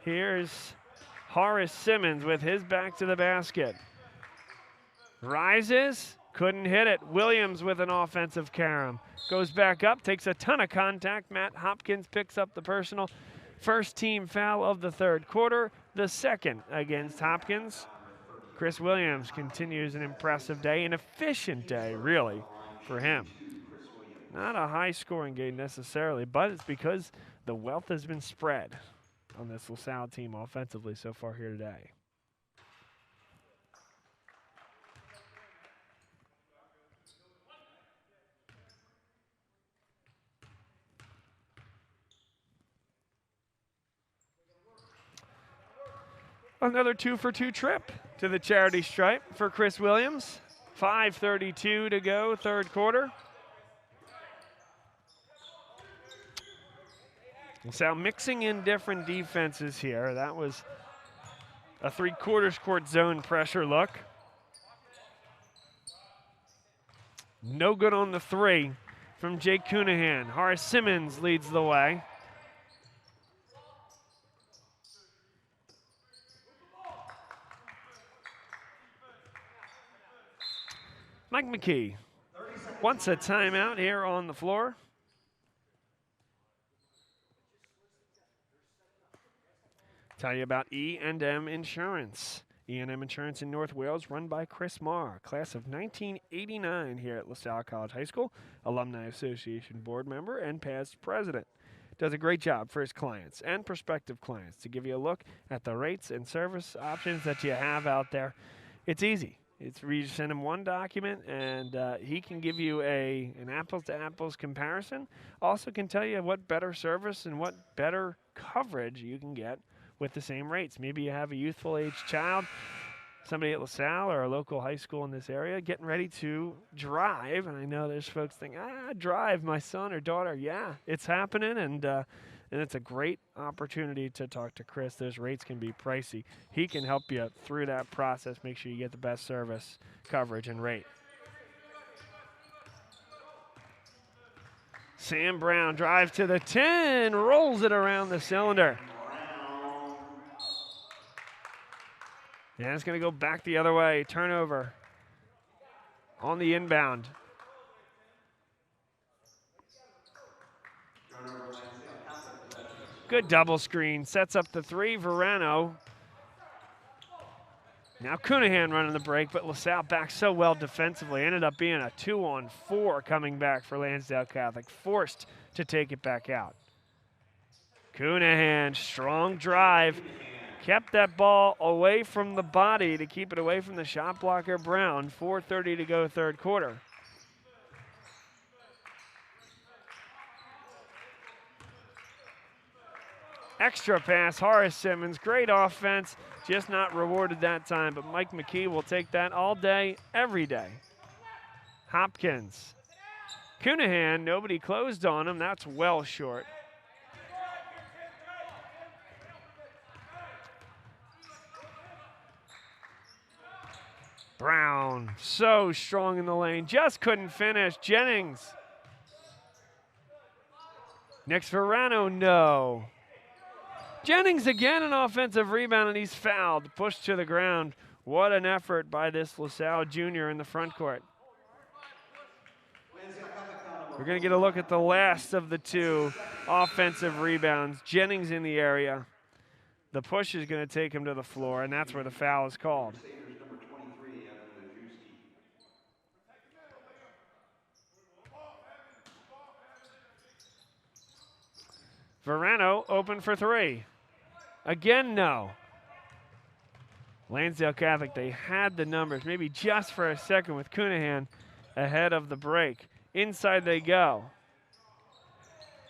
Here's Horace Simmons with his back to the basket. Rises, couldn't hit it. Williams with an offensive carom. Goes back up, takes a ton of contact. Matt Hopkins picks up the personal. First team foul of the third quarter, the second against Hopkins. Chris Williams continues an impressive day, an efficient day, really, for him. Not a high-scoring game necessarily, but it's because the wealth has been spread on this LaSalle team offensively so far here today. Another 2-for-2 trip to the charity stripe for Chris Williams. 5:32 to go, third quarter. So mixing in different defenses here. That was a 3/4 court zone pressure look. No good on the 3 from Jake Cunahan. Horace Simmons leads the way. Mike McKee wants a timeout here on the floor. Tell you about E&M Insurance. E&M Insurance in North Wales, run by Chris Marr, class of 1989 here at LaSalle College High School, Alumni Association board member and past president. Does a great job for his clients and prospective clients to give you a look at the rates and service options that you have out there. It's easy. It's you send him one document, and he can give you an apples-to-apples comparison. Also can tell you what better service and what better coverage you can get with the same rates. Maybe you have a youthful age child, somebody at LaSalle or a local high school in this area getting ready to drive. And I know there's folks think, drive my son or daughter. Yeah, it's happening, and it's a great opportunity to talk to Chris. Those rates can be pricey. He can help you through that process, make sure you get the best service, coverage, and rate. Sam Brown drives to the 10, rolls it around the cylinder. And it's going to go back the other way. Turnover on the inbound. Good double screen. Sets up the 3. Verano. Now Cunahan running the break, but LaSalle back so well defensively. Ended up being a 2-on-4 coming back for Lansdale Catholic. Forced to take it back out. Cunahan, strong drive. Kept that ball away from the body to keep it away from the shot blocker, Brown. 4:30 to go, third quarter. Extra pass, Horace Simmons. Great offense, just not rewarded that time. But Mike McKee will take that all day, every day. Hopkins. Cunahan, nobody closed on him. That's well short. Brown, so strong in the lane, just couldn't finish. Jennings. Next Verano, no. Jennings again, an offensive rebound, and he's fouled. Pushed to the ground. What an effort by this LaSalle junior in the front court. We're going to get a look at the last of the 2 offensive rebounds. Jennings in the area. The push is going to take him to the floor, and that's where the foul is called. Verano open for 3. Again, no. Lansdale Catholic, they had the numbers, maybe just for a second with Cunahan ahead of the break. Inside they go.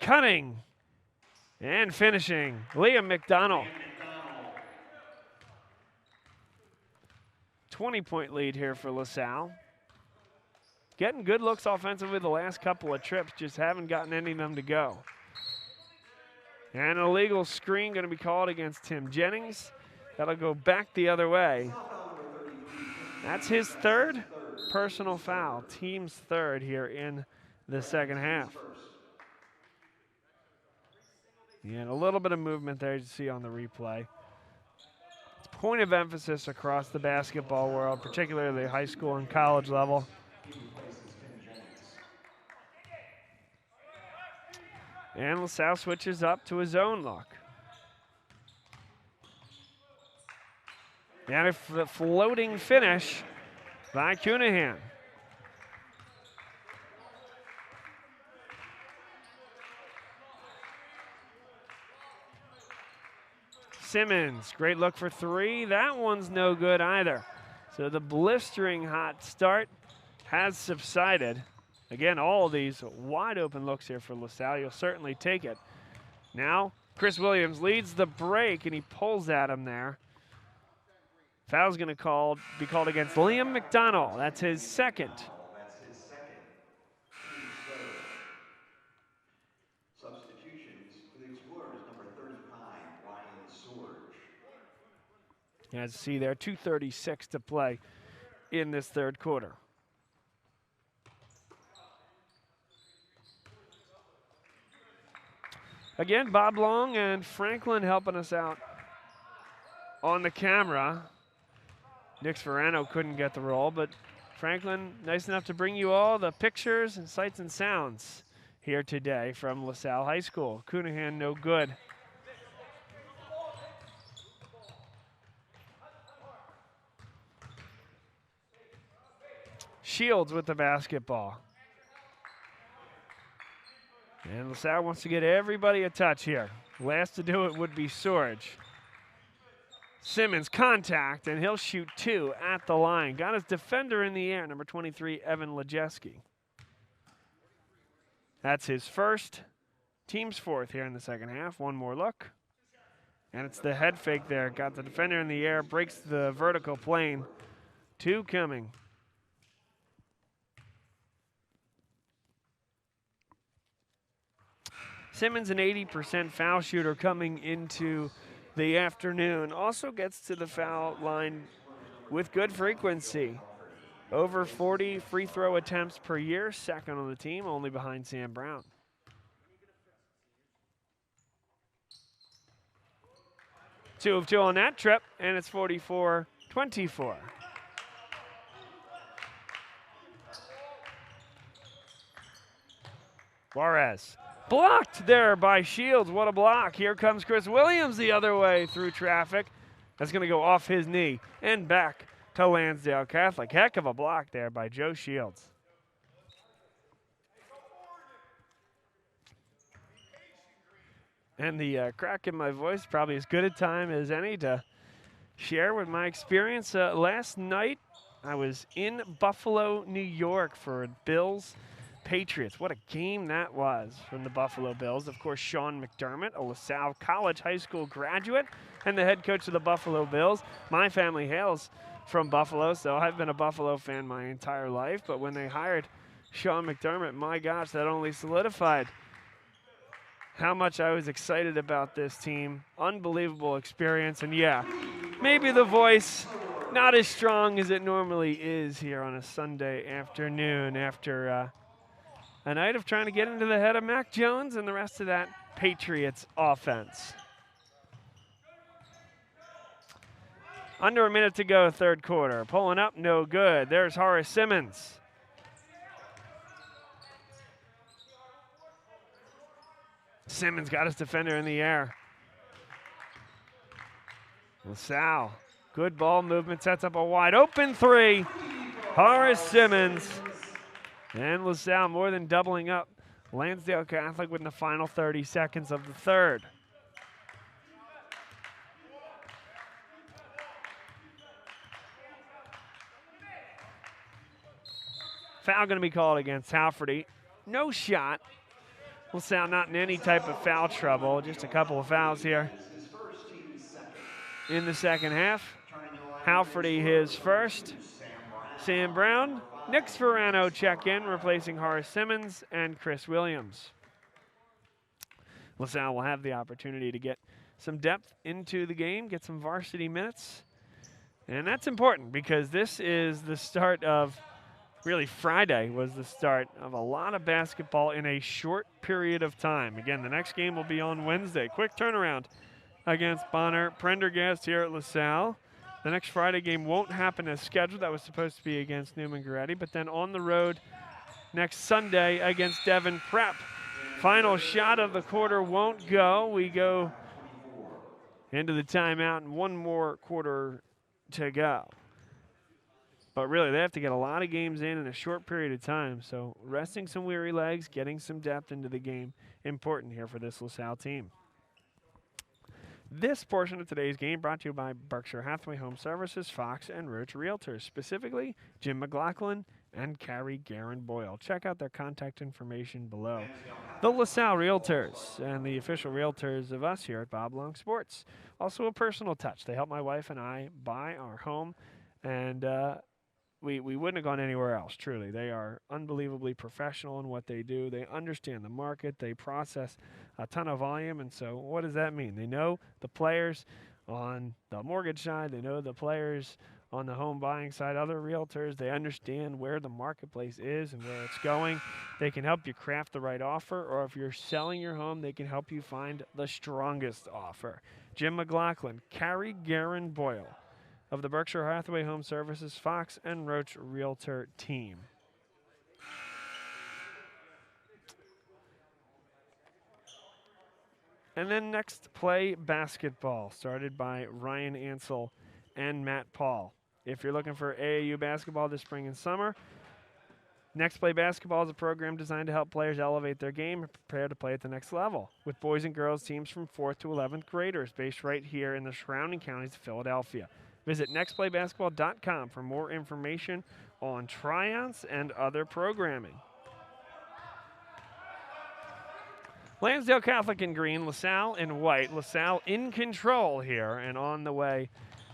Cutting and finishing, Liam McDonald. 20-point lead here for LaSalle. Getting good looks offensively the last couple of trips, just haven't gotten any of them to go. And an illegal screen going to be called against Tim Jennings. That'll go back the other way. That's his 3rd personal foul. Team's 3rd here in the second half. And a little bit of movement there you see on the replay. It's point of emphasis across the basketball world, particularly high school and college level. And LaSalle switches up to a zone look. And a floating finish by Cunahan. Simmons, great look for 3. That one's no good either. So the blistering hot start has subsided. Again, all of these wide open looks here for LaSalle. You'll certainly take it. Now, Chris Williams leads the break, and he pulls at him there. Foul's going to be called against Liam McDonald. That's his 2nd. Substitutions for the Explorers. As you see there, 2:36 to play in this third quarter. Again, Bob Long and Franklin helping us out on the camera. Nick Sforano couldn't get the role, but Franklin, nice enough to bring you all the pictures and sights and sounds here today from LaSalle High School. Coonahan, no good. Shields with the basketball. And LaSalle wants to get everybody a touch here. Last to do it would be Sorge. Simmons contact, and he'll shoot 2 at the line. Got his defender in the air, number 23, Evan Lejeski. That's his first, team's fourth here in the second half. One more look. And it's the head fake there. Got the defender in the air, breaks the vertical plane. 2 coming. Simmons, an 80% foul shooter coming into the afternoon. Also gets to the foul line with good frequency. Over 40 free throw attempts per year, second on the team, only behind Sam Brown. Two of 2 on that trip, and it's 44-24. Juarez. Blocked there by Shields. What a block. Here comes Chris Williams the other way through traffic. That's going to go off his knee and back to Lansdale Catholic. Heck of a block there by Joe Shields. And the crack in my voice, probably as good a time as any to share with my experience. Last night, I was in Buffalo, New York for Bills Patriots. What a game that was from the Buffalo Bills. Of course, Sean McDermott, a LaSalle College High School graduate and the head coach of the Buffalo Bills. My family hails from Buffalo, so I've been a Buffalo fan my entire life. But when they hired Sean McDermott, my gosh, that only solidified how much I was excited about this team. Unbelievable experience. And yeah, maybe the voice not as strong as it normally is here on a Sunday afternoon after a night of trying to get into the head of Mac Jones and the rest of that Patriots offense. Under a minute to go, third quarter. Pulling up, no good. There's Horace Simmons. Simmons got his defender in the air. LaSalle, good ball movement, sets up a wide open 3. Horace Simmons. And LaSalle more than doubling up Lansdale Catholic within the final 30 seconds of the third. Foul going to be called against Halferty. No shot. LaSalle not in any type of foul trouble. Just a couple of fouls here in the second half. Halferty his first. Sam Brown. Nick Sforano check in, replacing Horace Simmons and Chris Williams. LaSalle will have the opportunity to get some depth into the game, get some varsity minutes. And that's important because this is the start of, really Friday was the start of a lot of basketball in a short period of time. Again, the next game will be on Wednesday. Quick turnaround against Bonner Prendergast here at LaSalle. The next Friday game won't happen as scheduled. That was supposed to be against Newman Goretti. But then on the road next Sunday against Devon Prep. Final shot of the quarter won't go. We go into the timeout and one more quarter to go. But really, they have to get a lot of games in a short period of time. So resting some weary legs, getting some depth into the game, important here for this LaSalle team. This portion of today's game brought to you by Berkshire Hathaway Home Services, Fox, and Roach Realtors, specifically Jim McLaughlin and Carrie Guerin Boyle. Check out their contact information below. The LaSalle Realtors and the official realtors of us here at Bob Long Sports. Also a personal touch. They helped my wife and I buy our home, and we wouldn't have gone anywhere else, truly. They are unbelievably professional in what they do. They understand the market. They process a ton of volume, and so what does that mean? They know the players on the mortgage side. They know the players on the home buying side, other realtors. They understand where the marketplace is and where it's going. They can help you craft the right offer, or if you're selling your home, they can help you find the strongest offer. Jim McLaughlin, Carrie Guerin Boyle of the Berkshire Hathaway Home Services Fox and Roach Realtor team. And then next play basketball, started by Ryan Ansel and Matt Paul. If you're looking for AAU basketball this spring and summer, Next Play Basketball is a program designed to help players elevate their game and prepare to play at the next level, with boys and girls teams from 4th to 11th graders based right here in the surrounding counties of Philadelphia. Visit nextplaybasketball.com for more information on tryouts and other programming. Lansdale Catholic in green, LaSalle in white. LaSalle in control here and on the way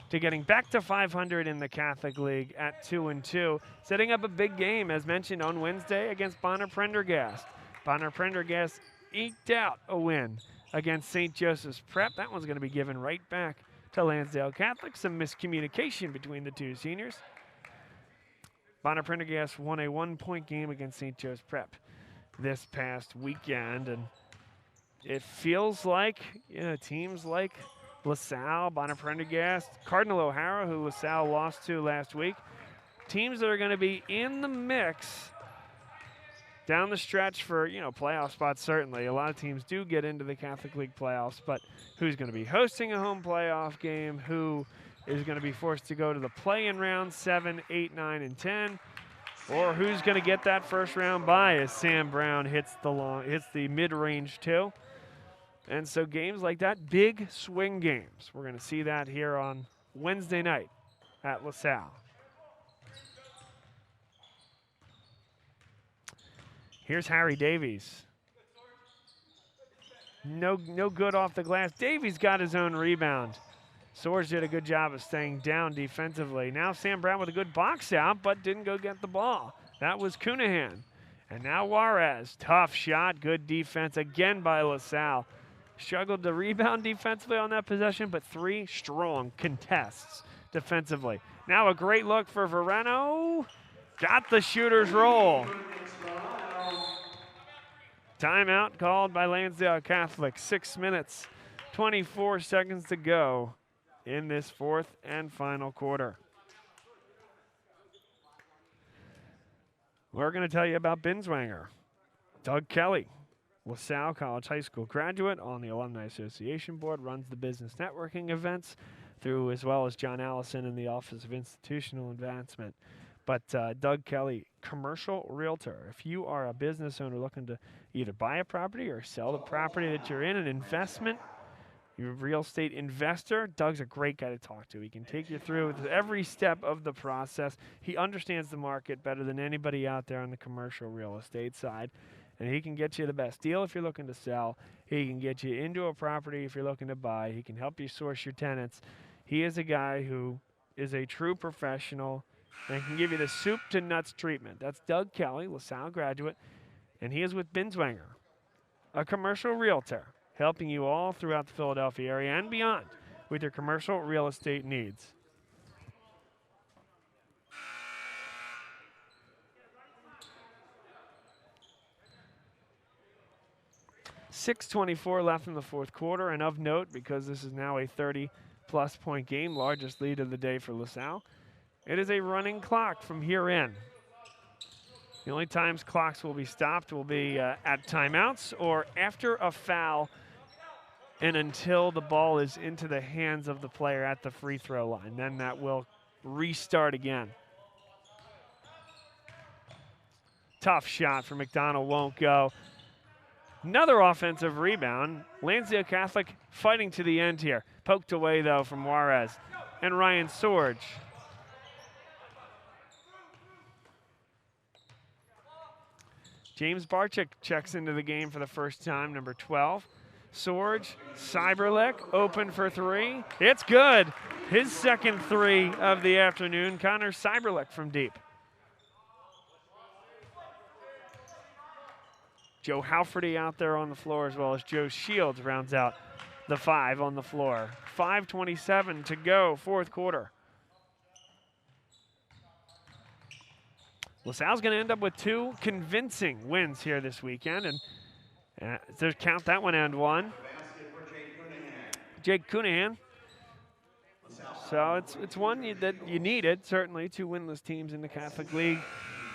to getting back to 500 in the Catholic League at 2-2, setting up a big game, as mentioned, on Wednesday against Bonner Prendergast. Bonner Prendergast eked out a win against St. Joseph's Prep. That one's going to be given right back to Lansdale Catholic. Some miscommunication between the two seniors. Bonner Prendergast won a 1-point game against St. Joe's Prep this past weekend, and it feels like teams like LaSalle, Bonner Prendergast, Cardinal O'Hara, who LaSalle lost to last week, teams that are going to be in the mix down the stretch for playoff spots. Certainly, a lot of teams do get into the Catholic League playoffs, but who's going to be hosting a home playoff game? Who is going to be forced to go to the play-in round 7, 8, 9, and 10? Or who's going to get that first round bye as Sam Brown hits the mid-range too? And so games like that, big swing games. We're going to see that here on Wednesday night at LaSalle. Here's Harry Davies. No good off the glass. Davies got his own rebound. Swords did a good job of staying down defensively. Now Sam Brown with a good box out, but didn't go get the ball. That was Cunahan. And now Juarez. Tough shot, good defense again by LaSalle. Struggled to rebound defensively on that possession, but 3 strong contests defensively. Now a great look for Verano. Got the shooter's roll. Timeout called by Lansdale Catholic. 6 minutes, 24 seconds to go in this 4th and final quarter. We're going to tell you about Binswanger. Doug Kelly, LaSalle College High School graduate on the Alumni Association Board, runs the business networking events through, as well as John Allison in the Office of Institutional Advancement. But Doug Kelly, commercial realtor. If you are a business owner looking to either buy a property or sell the property that you're in, an investment, you're a real estate investor, Doug's a great guy to talk to. He can take you through every step of the process. He understands the market better than anybody out there on the commercial real estate side. And he can get you the best deal if you're looking to sell. He can get you into a property if you're looking to buy. He can help you source your tenants. He is a guy who is a true professional and can give you the soup to nuts treatment. That's Doug Kelly, LaSalle graduate, and he is with Binswanger, a commercial realtor, helping you all throughout the Philadelphia area and beyond with your commercial real estate needs. .6:24 left in the 4th quarter, and of note, because this is now a 30-plus point game, largest lead of the day for LaSalle, it is a running clock from here in. The only times clocks will be stopped will be at timeouts or after a foul and until the ball is into the hands of the player at the free throw line. Then that will restart again. Tough shot for McDonald, won't go. Another offensive rebound. Lansdale Catholic fighting to the end here. Poked away, though, from Juarez and Ryan Sorge. James Barczyk checks into the game for the first time, number 12. Sorge, Cyberlick, open for 3. It's good. His second 3 of the afternoon. Connor Cyberlick from deep. Joe Halferty out there on the floor, as well as Joe Shields rounds out the 5 on the floor. 5:27 to go, fourth quarter. LaSalle's going to end up with 2 convincing wins here this weekend, and to count that one and one. Jake Cunahan. So it's one that you needed, certainly, 2 winless teams in the Catholic League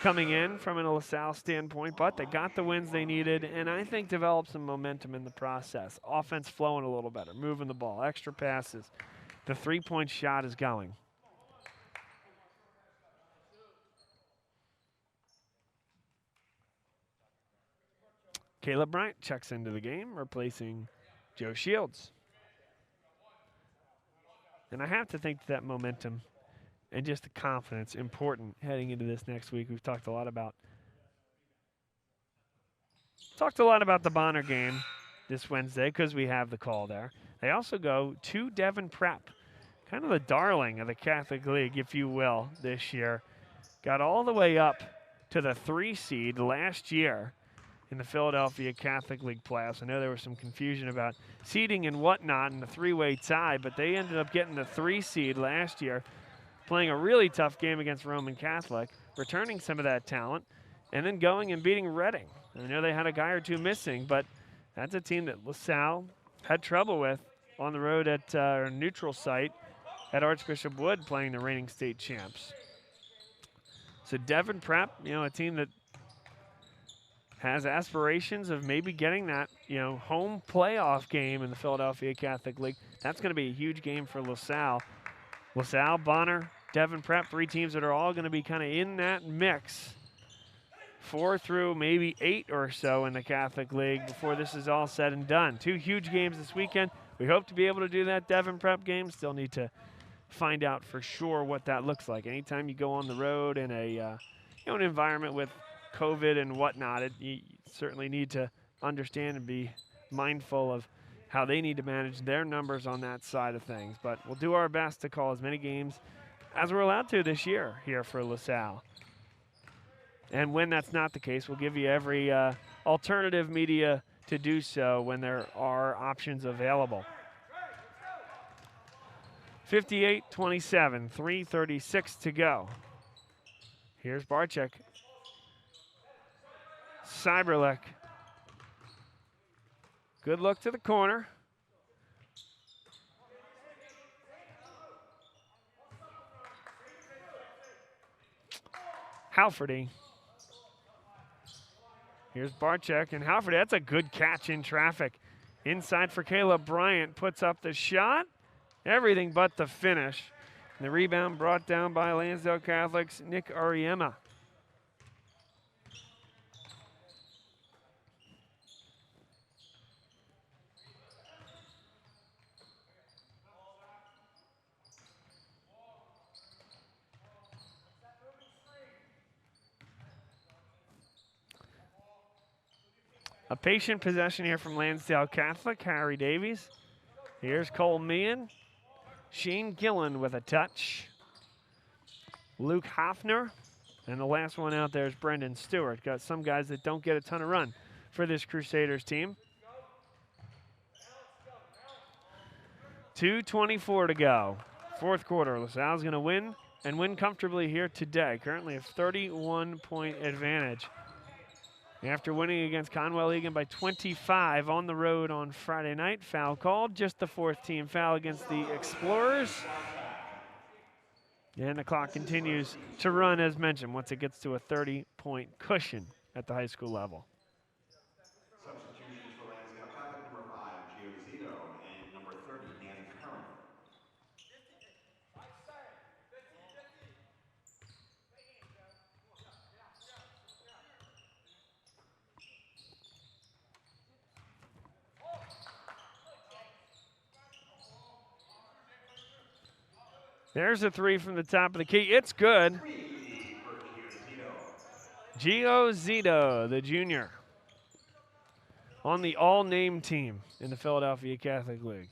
coming in from a LaSalle standpoint, but they got the wins they needed, and I think developed some momentum in the process. Offense flowing a little better, moving the ball, extra passes. The 3-point shot is going. Caleb Bryant checks into the game, replacing Joe Shields. And I have to think that momentum and just the confidence important heading into this next week. We've talked a lot about the Bonner game this Wednesday because we have the call there. They also go to Devon Prep, kind of the darling of the Catholic League, if you will, this year. Got all the way up to the 3 seed last year in the Philadelphia Catholic League playoffs. I know there was some confusion about seeding and whatnot in the 3-way tie, but they ended up getting the 3 seed last year, playing a really tough game against Roman Catholic, returning some of that talent, and then going and beating Reading. I know they had a guy or 2 missing, but that's a team that LaSalle had trouble with on the road at a neutral site at Archbishop Wood, playing the reigning state champs. So Devon Prep, a team that has aspirations of maybe getting that, home playoff game in the Philadelphia Catholic League. That's going to be a huge game for LaSalle. LaSalle, Bonner, Devon Prep, 3 teams that are all going to be kind of in that mix. 4 through maybe 8 or so in the Catholic League before this is all said and done. 2 huge games this weekend. We hope to be able to do that Devon Prep game. Still need to find out for sure what that looks like. Anytime you go on the road in a an environment with COVID and whatnot, you certainly need to understand and be mindful of how they need to manage their numbers on that side of things. But we'll do our best to call as many games as we're allowed to this year here for LaSalle. And when that's not the case, we'll give you every alternative media to do so when there are options available. 58-27, 3:36 to go. Here's Barczyk. Cyberlick. Good look to the corner. Halferty. Here's Barczyk and Halferty. That's a good catch in traffic. Inside for Caleb Bryant. Puts up the shot. Everything but the finish. And the rebound brought down by Lansdale Catholic's Nick Ariema. A patient possession here from Lansdale Catholic, Harry Davies. Here's Cole Meehan. Shane Gillen with a touch. Luke Hoffner. And the last one out there is Brendan Stewart. Got some guys that don't get a ton of run for this Crusaders team. 2:24 to go. Fourth quarter. LaSalle's going to win and win comfortably here today. Currently a 31-point advantage. After winning against Conwell Egan by 25 on the road on Friday night, foul called. Just the 4th team foul against the Explorers. And the clock continues to run as mentioned once it gets to a 30-point cushion at the high school level. Substitutions for Lansdale Catholic, number 5, Gio Zito, and number 30, Danny Curran. There's a 3 from the top of the key. It's good. Gio Zito, the junior, on the all-name team in the Philadelphia Catholic League.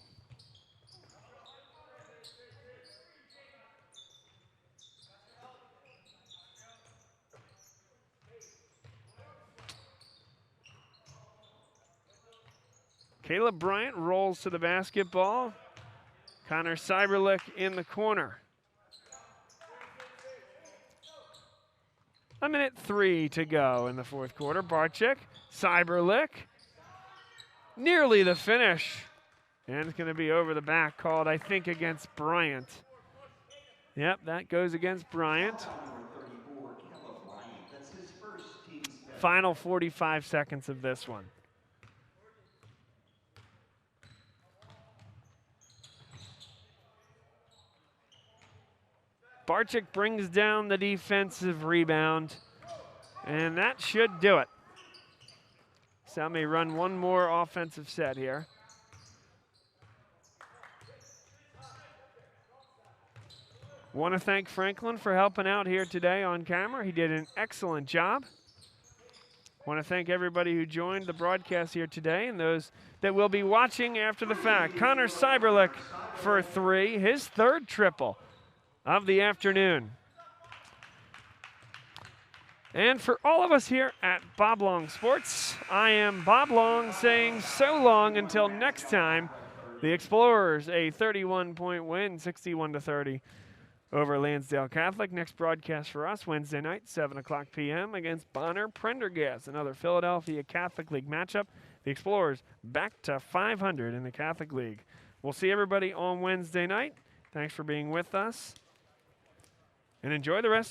Caleb Bryant rolls to the basketball. Connor Cyberlick in the corner. 1:03 to go in the fourth quarter. Barczyk, Cyberlick, nearly the finish. And it's going to be over the back, called, I think, against Bryant. Yep, that goes against Bryant. Final 45 seconds of this one. Barczyk brings down the defensive rebound, and that should do it. Salle may run one more offensive set here. Want to thank Franklin for helping out here today on camera. He did an excellent job. Want to thank everybody who joined the broadcast here today and those that will be watching after the fact. Connor Cyberlick for 3, his third triple of the afternoon. And for all of us here at Bob Long Sports, I am Bob Long saying so long until next time. The Explorers, a 31-point win, 61-30 over Lansdale Catholic. Next broadcast for us, Wednesday night, 7 o'clock p.m. against Bonner Prendergast, another Philadelphia Catholic League matchup. The Explorers back to 500 in the Catholic League. We'll see everybody on Wednesday night. Thanks for being with us, and enjoy the rest